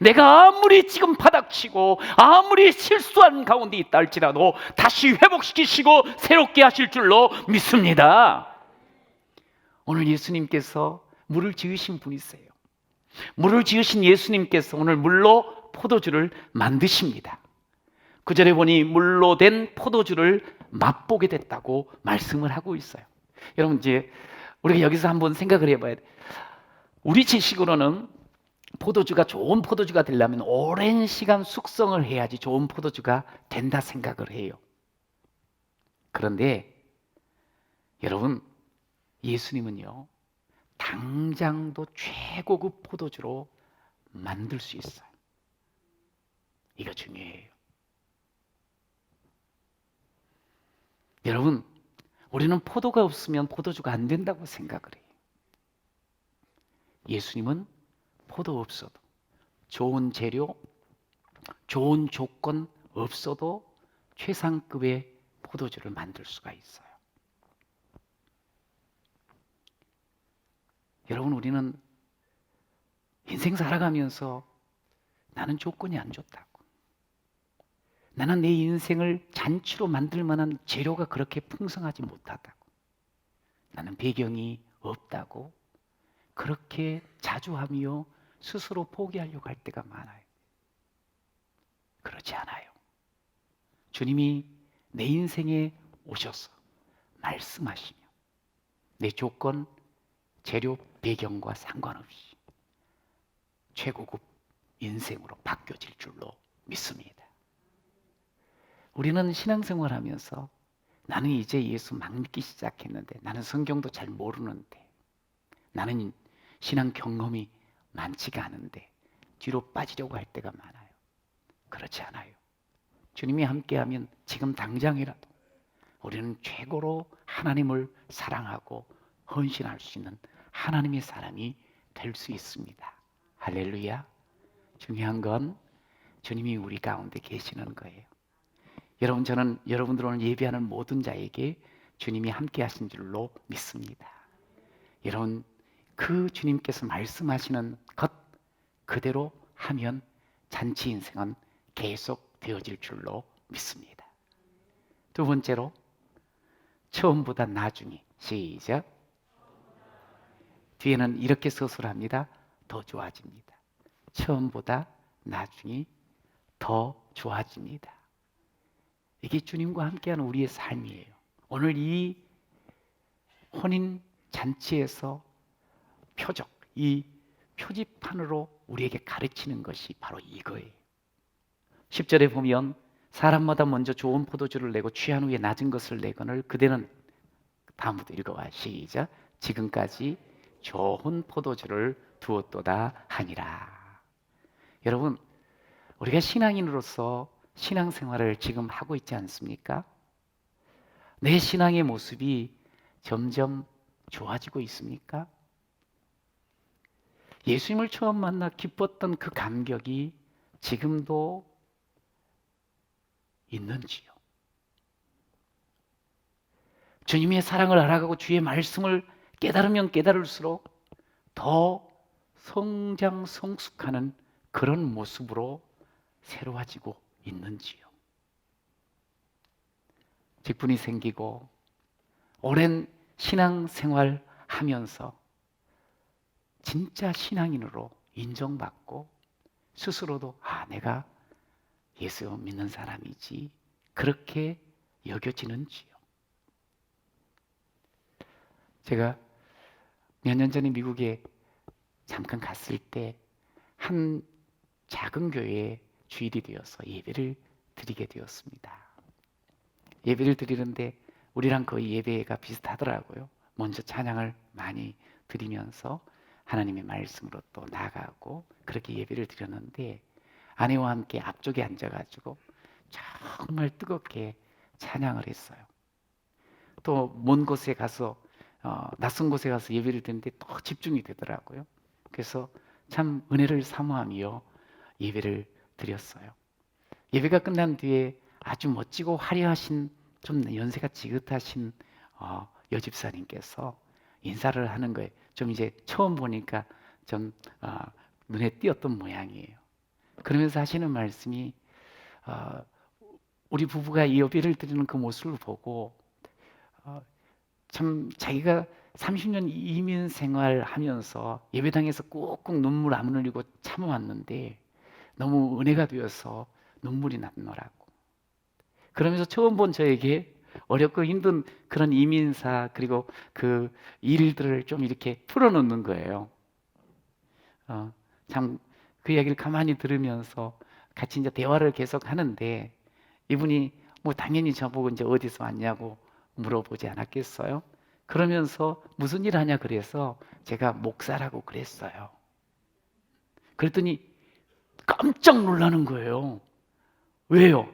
내가 아무리 지금 바닥치고 아무리 실수한 가운데 있다 할지라도 다시 회복시키시고 새롭게 하실 줄로 믿습니다. 오늘 예수님께서 물을 지으신 분이세요. 물을 지으신 예수님께서 오늘 물로 포도주를 만드십니다. 구절에 보니 물로 된 포도주를 맛보게 됐다고 말씀을 하고 있어요. 여러분, 이제 우리가 여기서 한번 생각을 해봐야 돼요. 우리 지식으로는 포도주가 좋은 포도주가 되려면 오랜 시간 숙성을 해야지 좋은 포도주가 된다 생각을 해요. 그런데 여러분, 예수님은요, 당장도 최고급 포도주로 만들 수 있어요. 이거 중요해요. 여러분, 우리는 포도가 없으면 포도주가 안 된다고 생각을 해요. 예수님은 포도 없어도, 좋은 재료, 좋은 조건 없어도 최상급의 포도주를 만들 수가 있어요. 여러분, 우리는 인생 살아가면서 나는 조건이 안 좋다고, 나는 내 인생을 잔치로 만들 만한 재료가 그렇게 풍성하지 못하다고, 나는 배경이 없다고 그렇게 자주하며 스스로 포기하려고 할 때가 많아요. 그렇지 않아요. 주님이 내 인생에 오셔서 말씀하시며 내 조건, 재료, 배경과 상관없이 최고급 인생으로 바뀌어질 줄로 믿습니다. 우리는 신앙생활 하면서 나는 이제 예수 막 믿기 시작했는데, 나는 성경도 잘 모르는데, 나는 신앙 경험이 많지가 않은데 뒤로 빠지려고 할 때가 많아요. 그렇지 않아요. 주님이 함께하면 지금 당장이라도 우리는 최고로 하나님을 사랑하고 헌신할 수 있는 하나님의 사람이 될 수 있습니다. 할렐루야. 중요한 건 주님이 우리 가운데 계시는 거예요. 여러분, 저는 여러분들 오늘 예배하는 모든 자에게 주님이 함께 하신 줄로 믿습니다. 여러분, 그 주님께서 말씀하시는 것 그대로 하면 잔치 인생은 계속 되어질 줄로 믿습니다. 두 번째로, 처음보다 나중이. 시작. 뒤에는 이렇게 서술합니다. 더 좋아집니다. 처음보다 나중이 더 좋아집니다. 이게 주님과 함께하는 우리의 삶이에요. 오늘 이 혼인 잔치에서 표적, 이 표지판으로 우리에게 가르치는 것이 바로 이거예요. 10절에 보면 사람마다 먼저 좋은 포도주를 내고 취한 후에 낮은 것을 내거늘 그대는, 다음부터 읽어봐. 시작. 지금까지 좋은 포도주를 두었도다 하니라. 여러분, 우리가 신앙인으로서 신앙생활을 지금 하고 있지 않습니까? 내 신앙의 모습이 점점 좋아지고 있습니까? 예수님을 처음 만나 기뻤던 그 감격이 지금도 있는지요? 주님의 사랑을 알아가고 주의 말씀을 깨달으면 깨달을수록 더 성장 성숙하는 그런 모습으로 새로워지고 있는지요? 직분이 생기고 오랜 신앙생활 하면서 진짜 신앙인으로 인정받고 스스로도 내가 예수 믿는 사람이지 그렇게 여겨지는지요? 제가 몇 년 전에 미국에 잠깐 갔을 때 한 작은 교회에 주일이 되어서 예배를 드리게 되었습니다. 예배를 드리는데 우리랑 거의 예배가 비슷하더라고요. 먼저 찬양을 많이 드리면서 하나님의 말씀으로 또 나가고 그렇게 예배를 드렸는데 아내와 함께 앞쪽에 앉아가지고 정말 뜨겁게 찬양을 했어요. 또 먼 곳에 가서 낯선 곳에 가서 예배를 드리는데 또 집중이 되더라고요. 그래서 참 은혜를 사모하며 예배를 드렸어요. 예배가 끝난 뒤에 아주 멋지고 화려하신 좀 연세가 지긋하신 여집사님께서 인사를 하는 거예요. 좀 이제 처음 보니까 좀 눈에 띄었던 모양이에요. 그러면서 하시는 말씀이 우리 부부가 이 예배를 드리는 그 모습을 보고 참 자기가 30년 이민 생활하면서 예배당에서 꾹꾹 눈물 안 흘리고 참아왔는데 너무 은혜가 되어서 눈물이 났노라고. 그러면서 처음 본 저에게 어렵고 힘든 그런 이민사 그리고 그 일들을 좀 이렇게 풀어놓는 거예요. 참 그 이야기를 가만히 들으면서 같이 이제 대화를 계속 하는데 이분이 뭐 당연히 저보고 이제 어디서 왔냐고 물어보지 않았겠어요? 그러면서 무슨 일 하냐 그래서 제가 목사라고 그랬어요. 그랬더니 깜짝 놀라는 거예요. 왜요?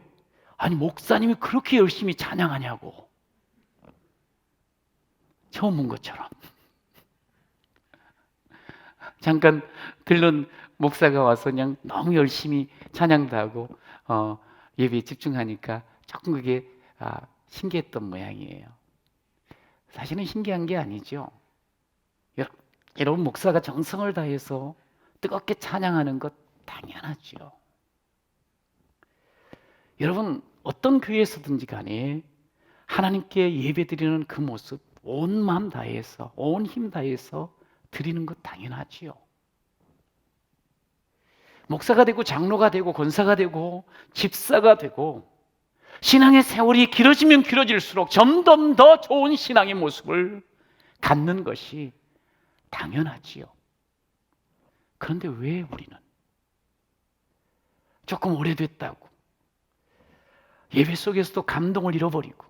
아니 목사님이 그렇게 열심히 찬양하냐고. 처음 본 것처럼. 잠깐 들른 목사가 와서 그냥 너무 열심히 찬양도 하고 예배에 집중하니까 조금 그게 신기했던 모양이에요. 사실은 신기한 게 아니죠. 여러분 목사가 정성을 다해서 뜨겁게 찬양하는 것 당연하죠. 여러분 어떤 교회에서든지 간에 하나님께 예배드리는 그 모습 온 마음 다해서 온 힘 다해서 드리는 것 당연하지요. 목사가 되고 장로가 되고 권사가 되고 집사가 되고 신앙의 세월이 길어지면 길어질수록 점점 더 좋은 신앙의 모습을 갖는 것이 당연하지요. 그런데 왜 우리는 조금 오래됐다고 예배 속에서도 감동을 잃어버리고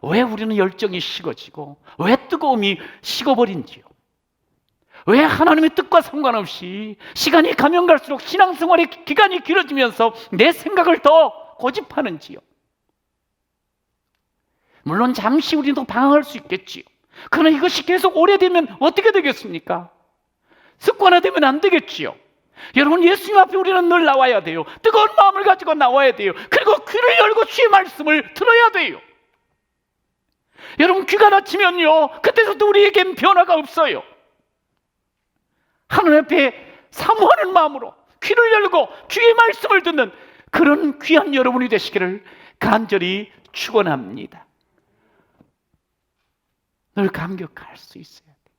왜 우리는 열정이 식어지고 왜 뜨거움이 식어버린지요? 왜 하나님의 뜻과 상관없이 시간이 가면 갈수록 신앙생활의 기간이 길어지면서 내 생각을 더 고집하는지요? 물론 잠시 우리도 방황할 수 있겠지요. 그러나 이것이 계속 오래되면 어떻게 되겠습니까? 습관화되면 안 되겠지요. 여러분 예수님 앞에 우리는 늘 나와야 돼요. 뜨거운 마음을 가지고 나와야 돼요. 그리고 귀를 열고 주의 말씀을 들어야 돼요. 여러분 귀가 닫히면요 그때부터 우리에겐 변화가 없어요. 하나님 앞에 사모하는 마음으로 귀를 열고 주의 말씀을 듣는 그런 귀한 여러분이 되시기를 간절히 축원합니다. 늘 감격할 수 있어야 돼.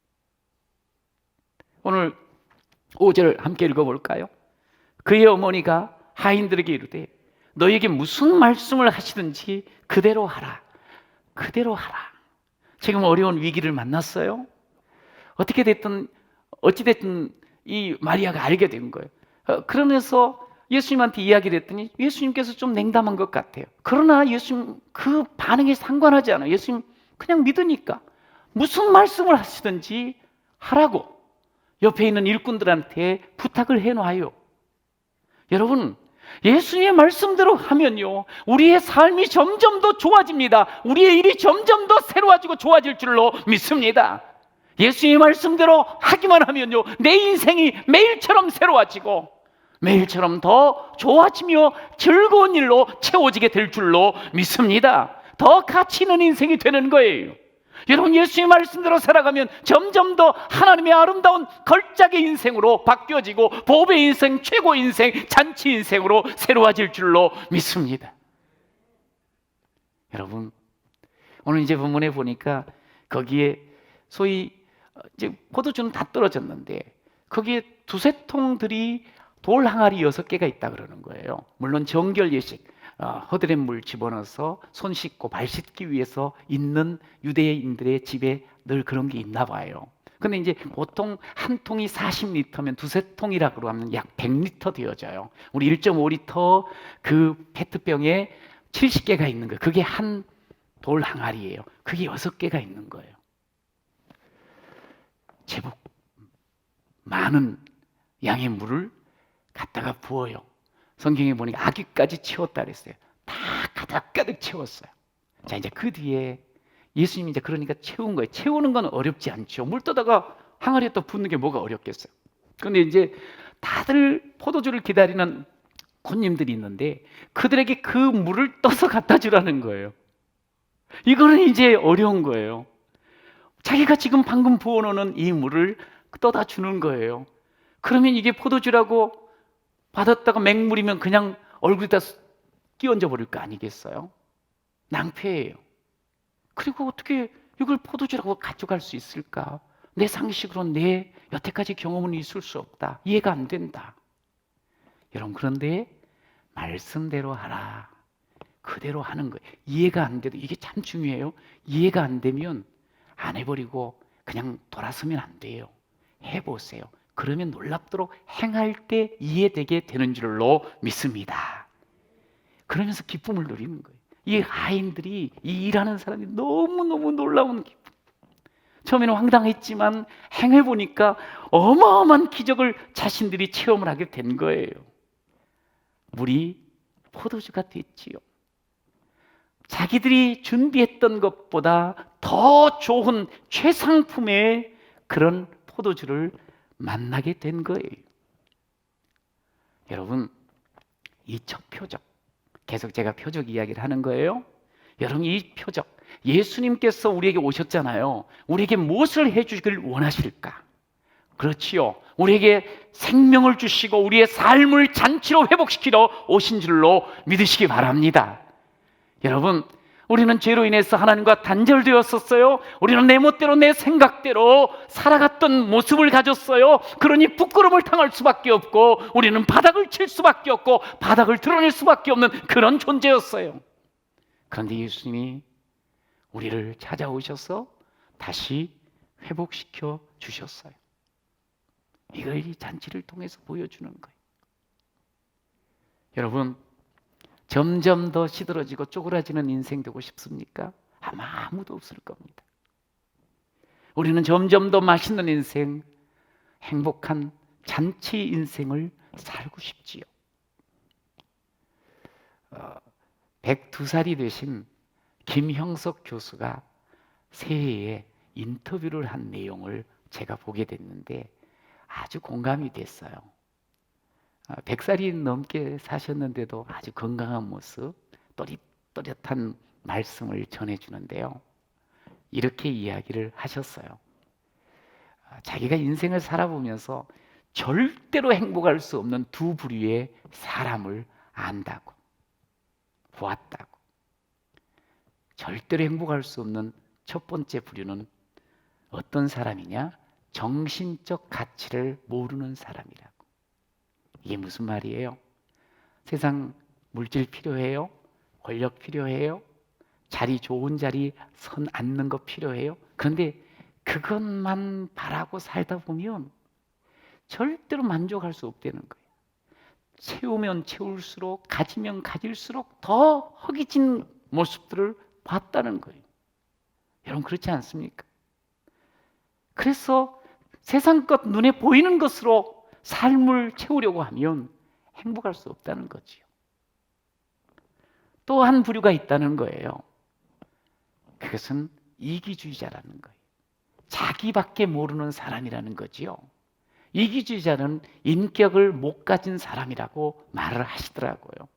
오늘 5절 함께 읽어볼까요? 그의 어머니가 하인들에게 이르되 너에게 무슨 말씀을 하시든지 그대로 하라. 그대로 하라. 지금 어려운 위기를 만났어요. 어떻게 됐든 어찌됐든 이 마리아가 알게 된 거예요. 그러면서 예수님한테 이야기를 했더니 예수님께서 좀 냉담한 것 같아요. 그러나 예수님 그 반응에 상관하지 않아요. 예수님 그냥 믿으니까 무슨 말씀을 하시든지 하라고 옆에 있는 일꾼들한테 부탁을 해놔요. 여러분 예수님의 말씀대로 하면요 우리의 삶이 점점 더 좋아집니다. 우리의 일이 점점 더 새로워지고 좋아질 줄로 믿습니다. 예수의 말씀대로 하기만 하면요, 내 인생이 매일처럼 새로워지고 매일처럼 더 좋아지며 즐거운 일로 채워지게 될 줄로 믿습니다. 더 가치 있는 인생이 되는 거예요. 여러분, 예수의 말씀대로 살아가면 점점 더 하나님의 아름다운 걸작의 인생으로 바뀌어지고 보배 인생, 최고 인생, 잔치 인생으로 새로워질 줄로 믿습니다. 여러분, 오늘 이제 본문에 보니까 거기에 소위 이제 포도주는 다 떨어졌는데 거기에 두세 통들이 돌 항아리 6개가 있다 그러는 거예요. 물론 정결 예식, 허드렛 물 집어넣어서 손 씻고 발 씻기 위해서 있는 유대인들의 집에 늘 그런 게 있나 봐요. 근데 이제 보통 한 통이 40리터면 두세 통이라고 하면 약 100리터 되어져요. 우리 1.5리터 그 페트병에 70개가 있는 거예요. 그게 한 돌 항아리예요. 그게 6개가 있는 거예요. 제법 많은 양의 물을 갖다가 부어요. 성경에 보니까 아귀까지 채웠다 그랬어요. 다 가득가득 채웠어요. 자, 이제 그 뒤에 예수님이 이제 그러니까 채운 거예요. 채우는 건 어렵지 않죠. 물 떠다가 항아리에 또 붓는 게 뭐가 어렵겠어요. 그런데 이제 다들 포도주를 기다리는 손님들이 있는데 그들에게 그 물을 떠서 갖다 주라는 거예요. 이거는 이제 어려운 거예요. 자기가 지금 방금 부어놓은 이 물을 떠다 주는 거예요. 그러면 이게 포도주라고 받았다가 맹물이면 그냥 얼굴에다 끼얹어 버릴 거 아니겠어요? 낭패예요. 그리고 어떻게 이걸 포도주라고 가져갈 수 있을까? 내 상식으로는 내 여태까지 경험은 있을 수 없다. 이해가 안 된다. 여러분, 그런데 말씀대로 하라. 그대로 하는 거예요. 이해가 안 돼도 이게 참 중요해요. 이해가 안 되면 안 해버리고 그냥 돌아서면 안 돼요. 해보세요. 그러면 놀랍도록 행할 때 이해되게 되는 줄로 믿습니다. 그러면서 기쁨을 누리는 거예요. 이 하인들이, 이 일하는 사람이 너무너무 놀라운 기쁨. 처음에는 황당했지만 행해보니까 어마어마한 기적을 자신들이 체험을 하게 된 거예요. 물이 포도주가 됐지요. 자기들이 준비했던 것보다 더 좋은 최상품의 그런 포도주를 만나게 된 거예요. 여러분, 이 첫 표적, 계속 제가 표적 이야기를 하는 거예요. 여러분, 이 표적, 예수님께서 우리에게 오셨잖아요. 우리에게 무엇을 해주길 원하실까? 그렇지요. 우리에게 생명을 주시고 우리의 삶을 잔치로 회복시키러 오신 줄로 믿으시기 바랍니다. 여러분, 우리는 죄로 인해서 하나님과 단절되었었어요. 우리는 내 멋대로 내 생각대로 살아갔던 모습을 가졌어요. 그러니 부끄러움을 당할 수밖에 없고 우리는 바닥을 칠 수밖에 없고 바닥을 드러낼 수밖에 없는 그런 존재였어요. 그런데 예수님이 우리를 찾아오셔서 다시 회복시켜 주셨어요. 이걸 이 잔치를 통해서 보여주는 거예요. 여러분, 점점 더 시들어지고 쪼그라지는 인생 되고 싶습니까? 아마 아무도 없을 겁니다. 우리는 점점 더 맛있는 인생, 행복한 잔치 인생을 살고 싶지요. 102살이 되신 김형석 교수가 새해에 인터뷰를 한 내용을 제가 보게 됐는데 아주 공감이 됐어요. 100살이 넘게 사셨는데도 아주 건강한 모습, 또렷또렷한 말씀을 전해주는데요. 이렇게 이야기를 하셨어요. 자기가 인생을 살아보면서 절대로 행복할 수 없는 두 부류의 사람을 안다고, 보았다고. 절대로 행복할 수 없는 첫 번째 부류는 어떤 사람이냐? 정신적 가치를 모르는 사람이라고. 이게 무슨 말이에요? 세상 물질 필요해요? 권력 필요해요? 자리, 좋은 자리 선 앉는 거 필요해요? 그런데 그것만 바라고 살다 보면 절대로 만족할 수 없다는 거예요. 채우면 채울수록, 가지면 가질수록 더 허기진 모습들을 봤다는 거예요. 여러분, 그렇지 않습니까? 그래서 세상 것, 눈에 보이는 것으로 삶을 채우려고 하면 행복할 수 없다는 거지요. 또 한 부류가 있다는 거예요. 그것은 이기주의자라는 거예요. 자기밖에 모르는 사람이라는 거지요. 이기주의자는 인격을 못 가진 사람이라고 말을 하시더라고요.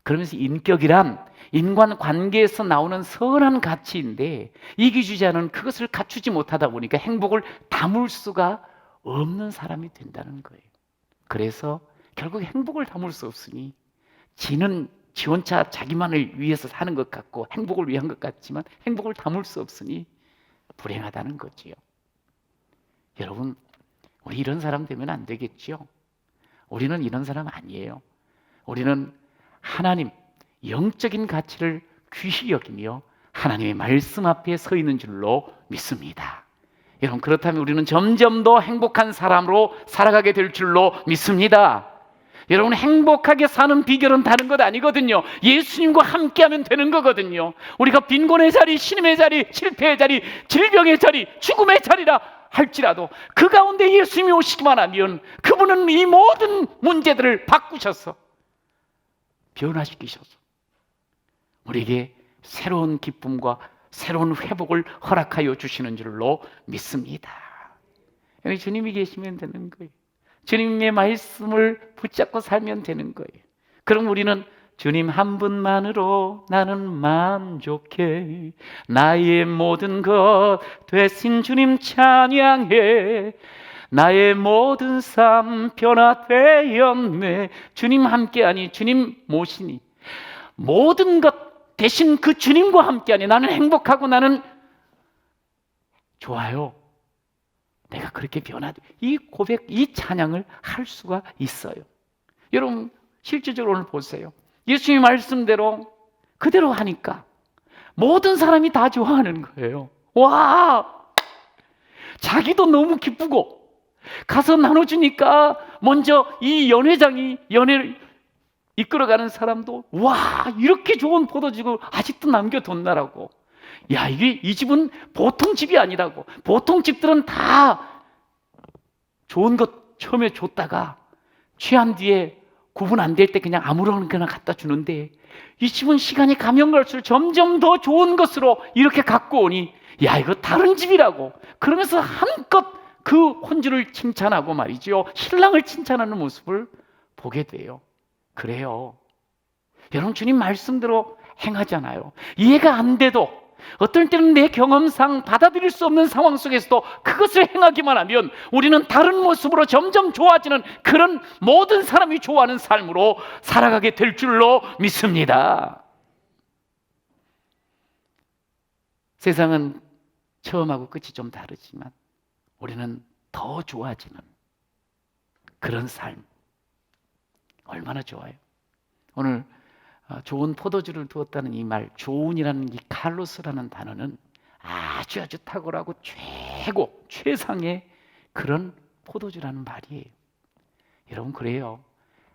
그러면서 인격이란 인간관계에서 나오는 선한 가치인데 이기주의자는 그것을 갖추지 못하다 보니까 행복을 담을 수가 없는 사람이 된다는 거예요. 그래서 결국 행복을 담을 수 없으니 지는 지 혼자 자기만을 위해서 사는 것 같고 행복을 위한 것 같지만 행복을 담을 수 없으니 불행하다는 거지요. 여러분, 우리 이런 사람 되면 안 되겠죠? 우리는 이런 사람 아니에요. 우리는 하나님, 영적인 가치를 귀히 여기며 하나님의 말씀 앞에 서 있는 줄로 믿습니다. 여러분, 그렇다면 우리는 점점 더 행복한 사람으로 살아가게 될 줄로 믿습니다. 여러분, 행복하게 사는 비결은 다른 것 아니거든요. 예수님과 함께하면 되는 거거든요. 우리가 빈곤의 자리, 신임의 자리, 실패의 자리, 질병의 자리, 죽음의 자리라 할지라도 그 가운데 예수님이 오시기만 하면 그분은 이 모든 문제들을 바꾸셔서 변화시키셔서 우리에게 새로운 기쁨과 새로운 회복을 허락하여 주시는 줄로 믿습니다. 여기 주님이 계시면 되는 거예요. 주님의 말씀을 붙잡고 살면 되는 거예요. 그럼 우리는 주님 한 분만으로 나는 만족해, 나의 모든 것 되신 주님 찬양해, 나의 모든 삶 변화되었네. 주님 함께하니, 주님 모시니, 모든 것 대신 그 주님과 함께하니 나는 행복하고 나는 좋아요. 내가 그렇게 변화돼. 이 고백, 이 찬양을 할 수가 있어요. 여러분, 실질적으로 오늘 보세요. 예수님의 말씀대로 그대로 하니까 모든 사람이 다 좋아하는 거예요. 와! 자기도 너무 기쁘고 가서 나눠주니까 먼저 이 연회장이 연회를 이끌어가는 사람도 와, 이렇게 좋은 포도주고 아직도 남겨뒀나라고. 야, 이게 이 집은 보통 집이 아니라고. 보통 집들은 다 좋은 것 처음에 줬다가 취한 뒤에 구분 안 될 때 그냥 아무렇게나 갖다 주는데 이 집은 시간이 가면 갈수록 점점 더 좋은 것으로 이렇게 갖고 오니 야, 이거 다른 집이라고. 그러면서 한껏 그 혼주를 칭찬하고 말이죠. 신랑을 칭찬하는 모습을 보게 돼요. 그래요. 여러분, 주님 말씀대로 행하잖아요. 이해가 안 돼도 어떨 때는 내 경험상 받아들일 수 없는 상황 속에서도 그것을 행하기만 하면 우리는 다른 모습으로 점점 좋아지는 그런 모든 사람이 좋아하는 삶으로 살아가게 될 줄로 믿습니다. 세상은 처음하고 끝이 좀 다르지만 우리는 더 좋아지는 그런 삶, 얼마나 좋아요. 오늘 좋은 포도주를 두었다는 이 말, 좋은이라는 이 칼로스라는 단어는 아주 탁월하고 최고, 최상의 그런 포도주라는 말이에요. 여러분, 그래요.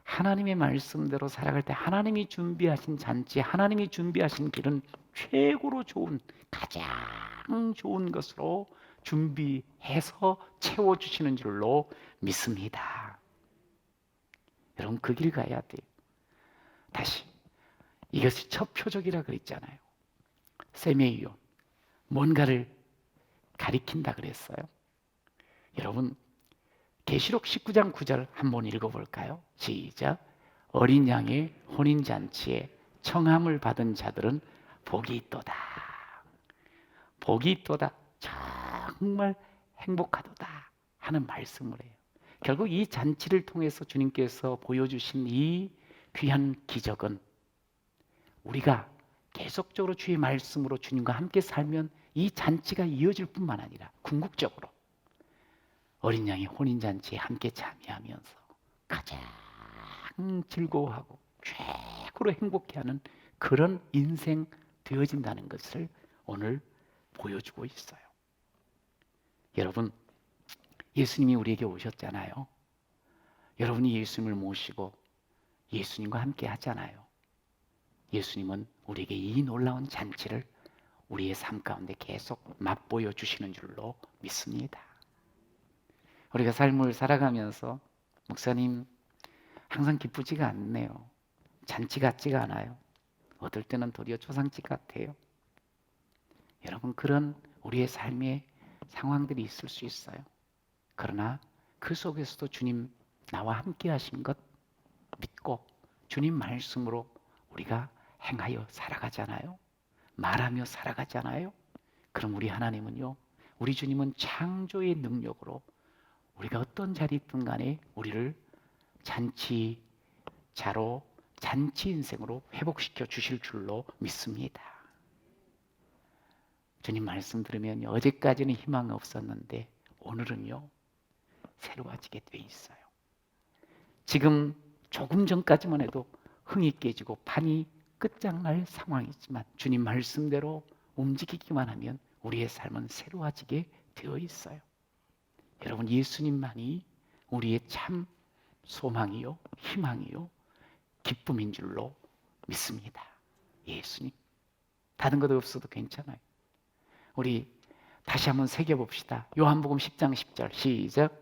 하나님의 말씀대로 살아갈 때 하나님이 준비하신 잔치, 하나님이 준비하신 길은 최고로 좋은, 가장 좋은 것으로 준비해서 채워주시는 줄로 믿습니다. 여러분, 그 길 가야 돼요. 다시, 이것이 첫 표적이라 그랬잖아요. 세메이온, 뭔가를 가리킨다 그랬어요. 여러분, 계시록 19장 9절 한번 읽어볼까요? 시작. 어린 양의 혼인잔치에 청함을 받은 자들은 복이 있도다. 복이 있도다. 정말 행복하도다 하는 말씀을 해요. 결국 이 잔치를 통해서 주님께서 보여주신 이 귀한 기적은 우리가 계속적으로 주의 말씀으로 주님과 함께 살면 이 잔치가 이어질 뿐만 아니라 궁극적으로 어린 양의 혼인잔치에 함께 참여하면서 가장 즐거워하고 최고로 행복해하는 그런 인생 되어진다는 것을 오늘 보여주고 있어요. 여러분, 예수님이 우리에게 오셨잖아요. 여러분이 예수님을 모시고 예수님과 함께 하잖아요. 예수님은 우리에게 이 놀라운 잔치를 우리의 삶 가운데 계속 맛보여 주시는 줄로 믿습니다. 우리가 삶을 살아가면서 목사님 항상 기쁘지가 않네요. 잔치 같지가 않아요. 어떨 때는 도리어 초상집 같아요. 여러분, 그런 우리의 삶의 상황들이 있을 수 있어요. 그러나 그 속에서도 주님 나와 함께 하신 것 믿고 주님 말씀으로 우리가 행하여 살아가잖아요. 말하며 살아가잖아요. 그럼 우리 하나님은요, 우리 주님은 창조의 능력으로 우리가 어떤 자리에 있든 간에 우리를 잔치자로 잔치 인생으로 회복시켜 주실 줄로 믿습니다. 주님 말씀 들으면 어제까지는 희망이 없었는데 오늘은요 새로워지게 돼 있어요. 지금 조금 전까지만 해도 흥이 깨지고 판이 끝장날 상황이지만 주님 말씀대로 움직이기만 하면 우리의 삶은 새로워지게 되어 있어요. 여러분, 예수님만이 우리의 참 소망이요 희망이요 기쁨인 줄로 믿습니다. 예수님, 다른 것 없어도 괜찮아요. 우리 다시 한번 새겨봅시다. 요한복음 10장 10절 시작.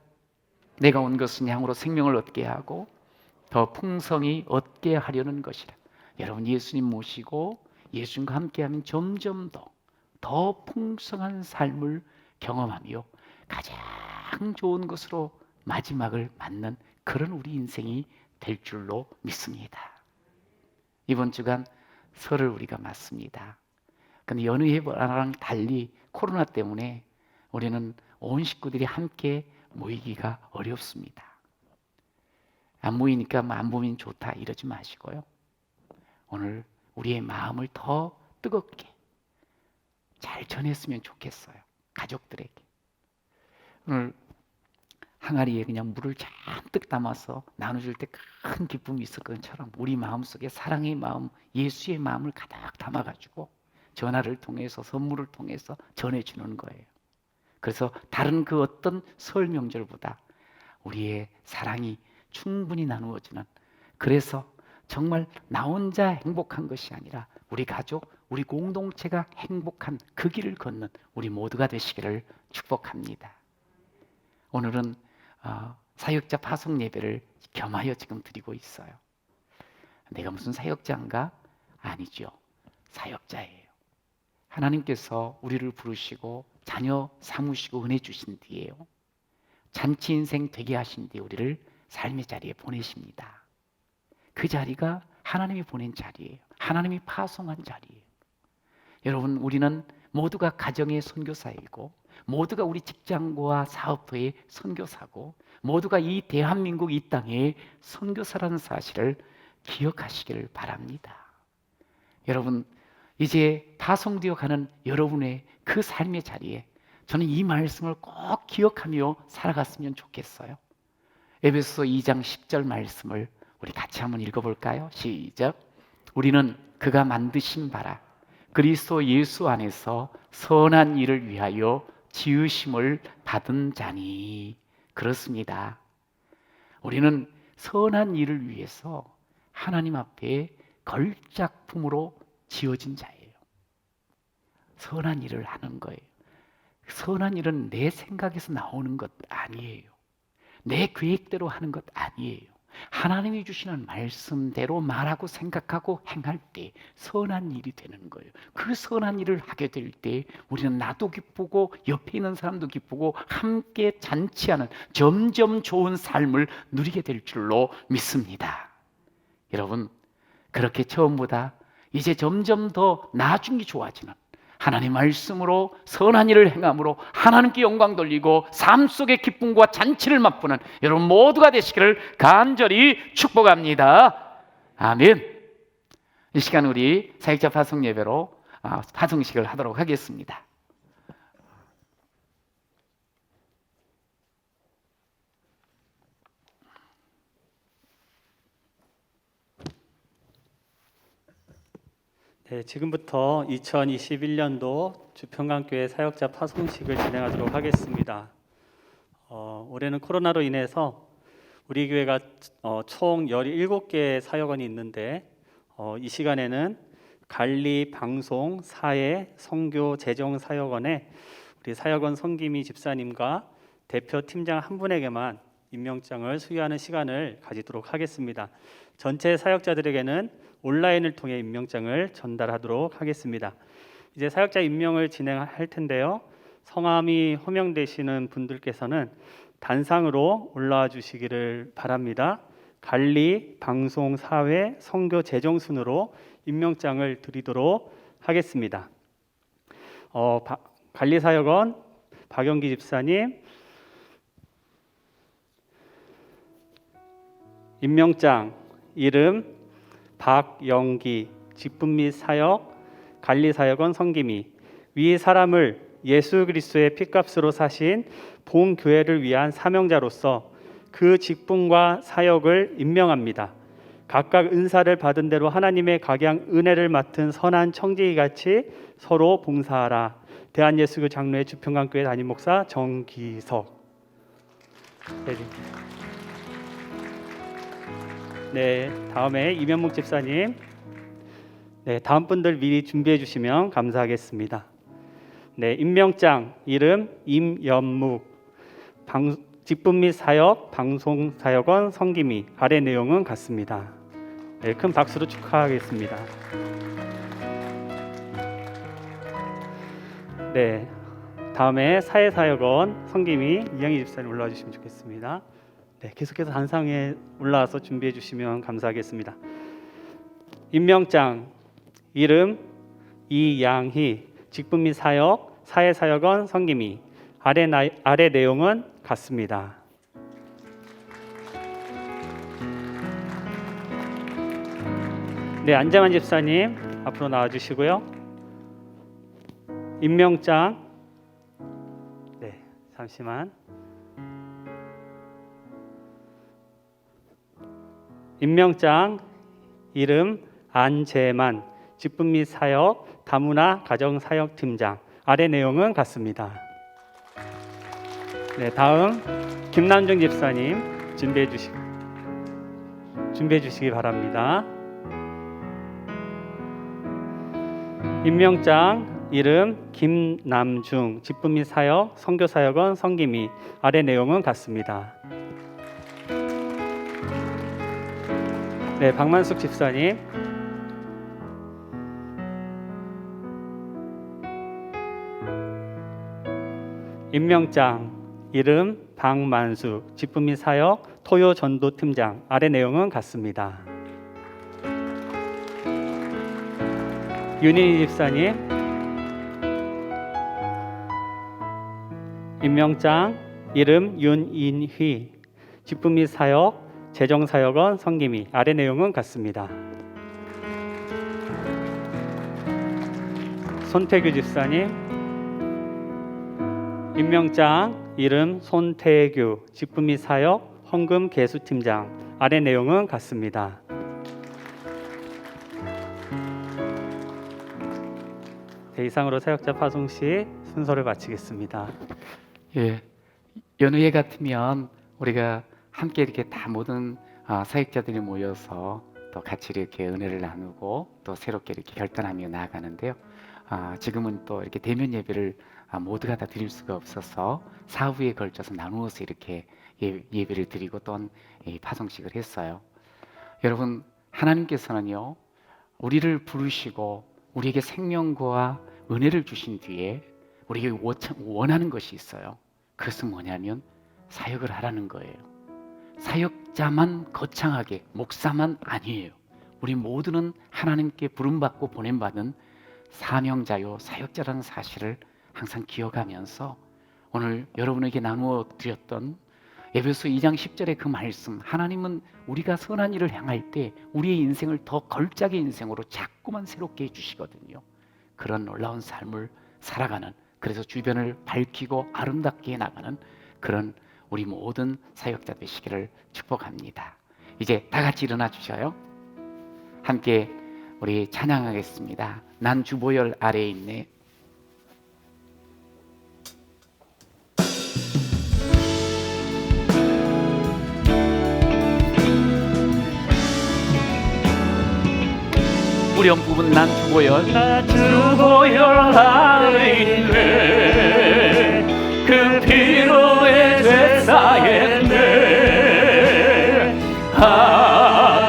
내가 온 것은 양으로 생명을 얻게 하고 더 풍성히 얻게 하려는 것이라. 여러분, 예수님 모시고 예수님과 함께하면 점점 더 풍성한 삶을 경험하며 가장 좋은 것으로 마지막을 맞는 그런 우리 인생이 될 줄로 믿습니다. 이번 주간 설을 우리가 맞습니다. 근데 여느 해랑 달리 코로나 때문에 우리는 온 식구들이 함께 모이기가 어렵습니다. 안 모이니까 안 보면 좋다 이러지 마시고요. 오늘 우리의 마음을 더 뜨겁게 잘 전했으면 좋겠어요. 가족들에게. 오늘 항아리에 그냥 물을 잔뜩 담아서 나눠줄 때 큰 기쁨이 있을 것처럼 우리 마음속에 사랑의 마음, 예수의 마음을 가득 담아가지고 전화를 통해서 선물을 통해서 전해주는 거예요. 그래서 다른 그 어떤 설 명절보다 우리의 사랑이 충분히 나누어지는, 그래서 정말 나 혼자 행복한 것이 아니라 우리 가족, 우리 공동체가 행복한 그 길을 걷는 우리 모두가 되시기를 축복합니다. 오늘은 사역자 파송 예배를 겸하여 지금 드리고 있어요. 내가 무슨 사역자인가? 아니죠. 사역자예요. 하나님께서 우리를 부르시고 자녀 삼으시고 은혜 주신 뒤에요, 잔치 인생 되게 하신 뒤에 우리를 삶의 자리에 보내십니다. 그 자리가 하나님이 보낸 자리예요. 하나님이 파송한 자리예요. 여러분, 우리는 모두가 가정의 선교사이고 모두가 우리 직장과 사업터의 선교사고 모두가 이 대한민국 이 땅의 선교사라는 사실을 기억하시기를 바랍니다. 여러분, 이제 파송되어 가는 여러분의 그 삶의 자리에 저는 이 말씀을 꼭 기억하며 살아갔으면 좋겠어요. 에베소서 2장 10절 말씀을 우리 같이 한번 읽어볼까요? 시작. 우리는 그가 만드신 바라 그리스도 예수 안에서 선한 일을 위하여 지으심을 받은 자니. 그렇습니다. 우리는 선한 일을 위해서 하나님 앞에 걸작품으로 지어진 자예요. 선한 일을 하는 거예요. 선한 일은 내 생각에서 나오는 것 아니에요. 내 계획대로 하는 것 아니에요. 하나님이 주시는 말씀대로 말하고 생각하고 행할 때 선한 일이 되는 거예요. 그 선한 일을 하게 될 때 우리는 나도 기쁘고 옆에 있는 사람도 기쁘고 함께 잔치하는 점점 좋은 삶을 누리게 될 줄로 믿습니다. 여러분, 그렇게 처음보다 이제 점점 더 나중에 좋아지는 하나님 말씀으로 선한 일을 행함으로 하나님께 영광 돌리고 삶 속의 기쁨과 잔치를 맛보는 여러분 모두가 되시기를 간절히 축복합니다. 아멘. 이 시간 우리 사역자 파송 예배로 파송식을 하도록 하겠습니다. 네, 지금부터 2021년도 주평강교회 사역자 파송식을 진행하도록 하겠습니다. 올해는 코로나로 인해서 우리 교회가 총 17개의 사역원이 있는데 이 시간에는 관리, 방송, 사회, 선교, 재정 사역원에 우리 사역원 성김희 집사님과 대표 팀장 한 분에게만 임명장을 수여하는 시간을 가지도록 하겠습니다. 전체 사역자들에게는 온라인을 통해 임명장을 전달하도록 하겠습니다. 이제 사역자 임명을 진행할 텐데요. 성함이 호명되시는 분들께서는 단상으로 올라와 주시기를 바랍니다. 관리, 방송, 사회, 선교 재정 순으로 임명장을 드리도록 하겠습니다. 관리사역원 박영기 집사님, 임명장 이름 박영기, 직분 및 사역 관리사역원 성김이. 위 사람을 예수 그리스도의 피값으로 사신 본 교회를 위한 사명자로서 그 직분과 사역을 임명합니다. 각각 은사를 받은 대로 하나님의 각양 은혜를 맡은 선한 청지기같이 서로 봉사하라. 대한예수교 장로회 주평강교회 담임 목사 정기석. 네, 다음에 이면목 집사님. 네, 다음 분들 미리 준비해 주시면 감사하겠습니다. 네, 임명장 이름 임연묵, 직분 및 사역 방송사역원 성김이. 아래 내용은 같습니다. 네, 큰 박수로 축하하겠습니다. 네, 다음에 사회사역원 성김이 이양희 집사님 올라와 주시면 좋겠습니다. 네, 계속해서 단상에 올라와서 준비해 주시면 감사하겠습니다. 임명장 이름 이양희, 직분 및 사역 사회사역원 성김이. 아래 내용은 같습니다. 네, 안재만 집사님 앞으로 나와 주시고요. 임명장, 네, 잠시만. 임명장 이름 안재만, 직분 및 사역 다문화 가정사역팀장. 아래 내용은 같습니다. 네, 다음 김남중 집사님 준비해 주시기 바랍니다. 임명장 이름 김남중, 직분 및 사역 선교사역원 성김이. 아래 내용은 같습니다. 네, 박만숙 집사님. 임명장 이름 박만숙, 직분 및 사역 토요 전도팀장. 아래 내용은 같습니다. 윤희 집사님. 임명장 이름 윤인휘, 직분 및 사역 재정사역원 성김이. 아래 내용은 같습니다. 손태규 집사님. 임명장 이름 손태규, 직분 및 사역 헌금 개수팀장. 아래 내용은 같습니다. 네, 이상으로 사역자 파송식 순서를 마치겠습니다. 예, 연휴에 같으면 우리가 함께 이렇게 다 모든 사역자들이 모여서 또 같이 이렇게 은혜를 나누고 또 새롭게 이렇게 결단하며 나아가는데요. 지금은 또 이렇게 대면 예배를 모두가 다 드릴 수가 없어서 사후에 걸쳐서 나누어서 이렇게 예배를 드리고 또 파송식을 했어요. 여러분, 하나님께서는요, 우리를 부르시고 우리에게 생명과 은혜를 주신 뒤에 우리에게 원하는 것이 있어요. 그것은 뭐냐면 사역을 하라는 거예요. 사역자만 거창하게, 목사만 아니에요. 우리 모두는 하나님께 부름받고 보냄받은 사명자요 사역자라는 사실을 항상 기억하면서 오늘 여러분에게 나누어 드렸던 에베소 2장 10절의 그 말씀, 하나님은 우리가 선한 일을 향할 때 우리의 인생을 더 걸작의 인생으로 자꾸만 새롭게 해주시거든요. 그런 놀라운 삶을 살아가는, 그래서 주변을 밝히고 아름답게 해나가는 그런 우리 모든 사역자 되시기를 축복합니다. 이제 다 같이 일어나 주셔요. 함께 우리 찬양하겠습니다. 난 주보혈 아래에 있네. 우리 부분 난 주보혈, 나 주보혈 아래에 있네. 그 피로 내 죄 사했네.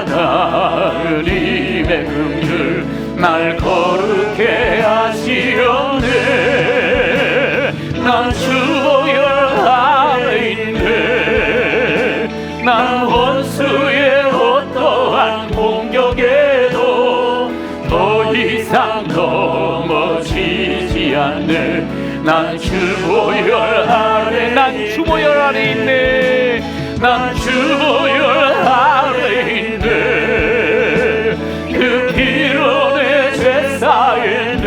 하나님의 긍휼 날 거룩해 하시려네. 난 난 주보혈 아래 난 주보혈 아래 있네. 난 주보혈 아래 있네 그 피로 내 죄 쌓였네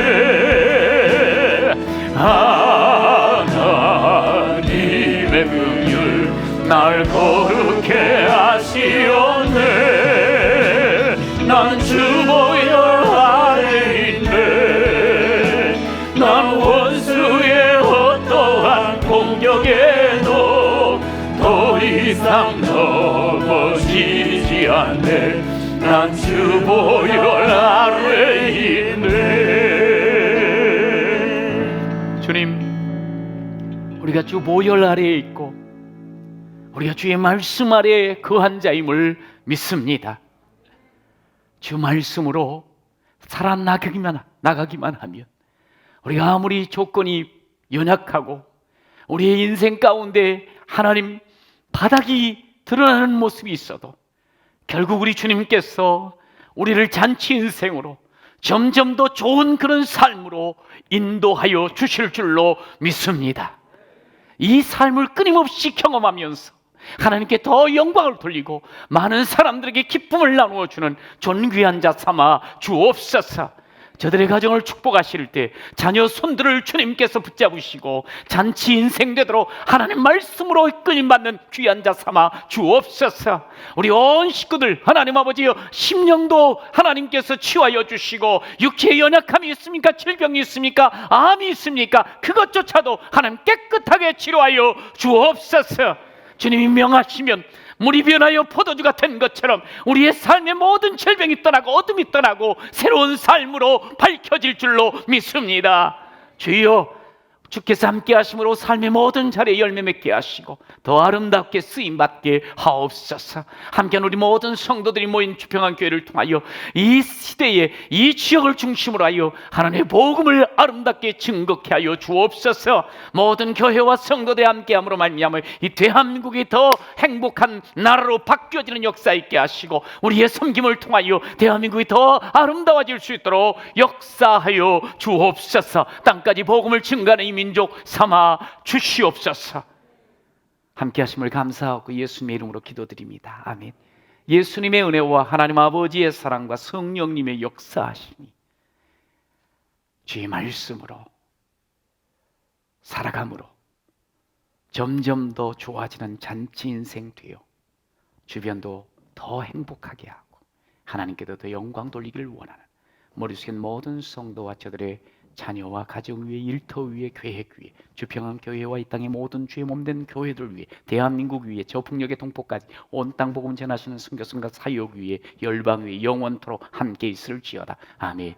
하나님의 긍휼 날 거룩해 하시었네 난 주보혈 아래 있네 난 원수의 어떠한 공격에도 더 이상 넘어지지 않네 난 주보혈 아래 있네 주님, 우리가 주 보혈 아래에 있고 우리가 주의 말씀 아래에 거한 자임을 믿습니다. 주 말씀으로 살아나가기만 하면 우리가 아무리 조건이 연약하고 우리의 인생 가운데 하나님 바닥이 드러나는 모습이 있어도 결국 우리 주님께서 우리를 잔치 인생으로 점점 더 좋은 그런 삶으로 인도하여 주실 줄로 믿습니다. 이 삶을 끊임없이 경험하면서 하나님께 더 영광을 돌리고 많은 사람들에게 기쁨을 나누어 주는 존귀한 자 삼아 주옵소서. 저들의 가정을 축복하실 때 자녀 손들을 주님께서 붙잡으시고 잔치 인생 되도록 하나님 말씀으로 끊임받는 귀한 자 삼아 주옵소서. 우리 온 식구들 하나님 아버지여 심령도 하나님께서 치유하여 주시고 육체의 연약함이 있습니까? 질병이 있습니까? 암이 있습니까? 그것조차도 하나님 깨끗하게 치료하여 주옵소서. 주님이 명하시면 물이 변하여 포도주가 된 것처럼 우리의 삶의 모든 질병이 떠나고 어둠이 떠나고 새로운 삶으로 밝혀질 줄로 믿습니다. 주여, 주께서 함께 하심으로 삶의 모든 자리에 열매 맺게 하시고 더 아름답게 쓰임받게 하옵소서. 함께한 우리 모든 성도들이 모인 주평안교회를 통하여 이 시대에 이 지역을 중심으로 하여 하나님의 복음을 아름답게 증거케 하여 주옵소서. 모든 교회와 성도들이 함께함으로 말미암아 이 대한민국이 더 행복한 나라로 바뀌어지는 역사 있게 하시고 우리의 섬김을 통하여 대한민국이 더 아름다워질 수 있도록 역사하여 주옵소서. 땅까지 복음을 증가하는 이 민족 삼아 주시옵소서. 함께 하심을 감사하고 예수님의 이름으로 기도드립니다. 아멘. 예수님의 은혜와 하나님 아버지의 사랑과 성령님의 역사하심이 주의 말씀으로 살아감으로 점점 더 좋아지는 잔치 인생 되어 주변도 더 행복하게 하고 하나님께도 더 영광 돌리기를 원하는 머리 숙인 모든 성도와 저들의 자녀와 가정 위에 일터 위에 계획 위에 주평안교회와 이 땅의 모든 주의 몸된 교회들 위에 대한민국 위에 저 북녘의 동포까지 온 땅 복음 전하시는 선교사과 사역 위에 열방 위에 영원토록 함께 있을지어다. 아멘.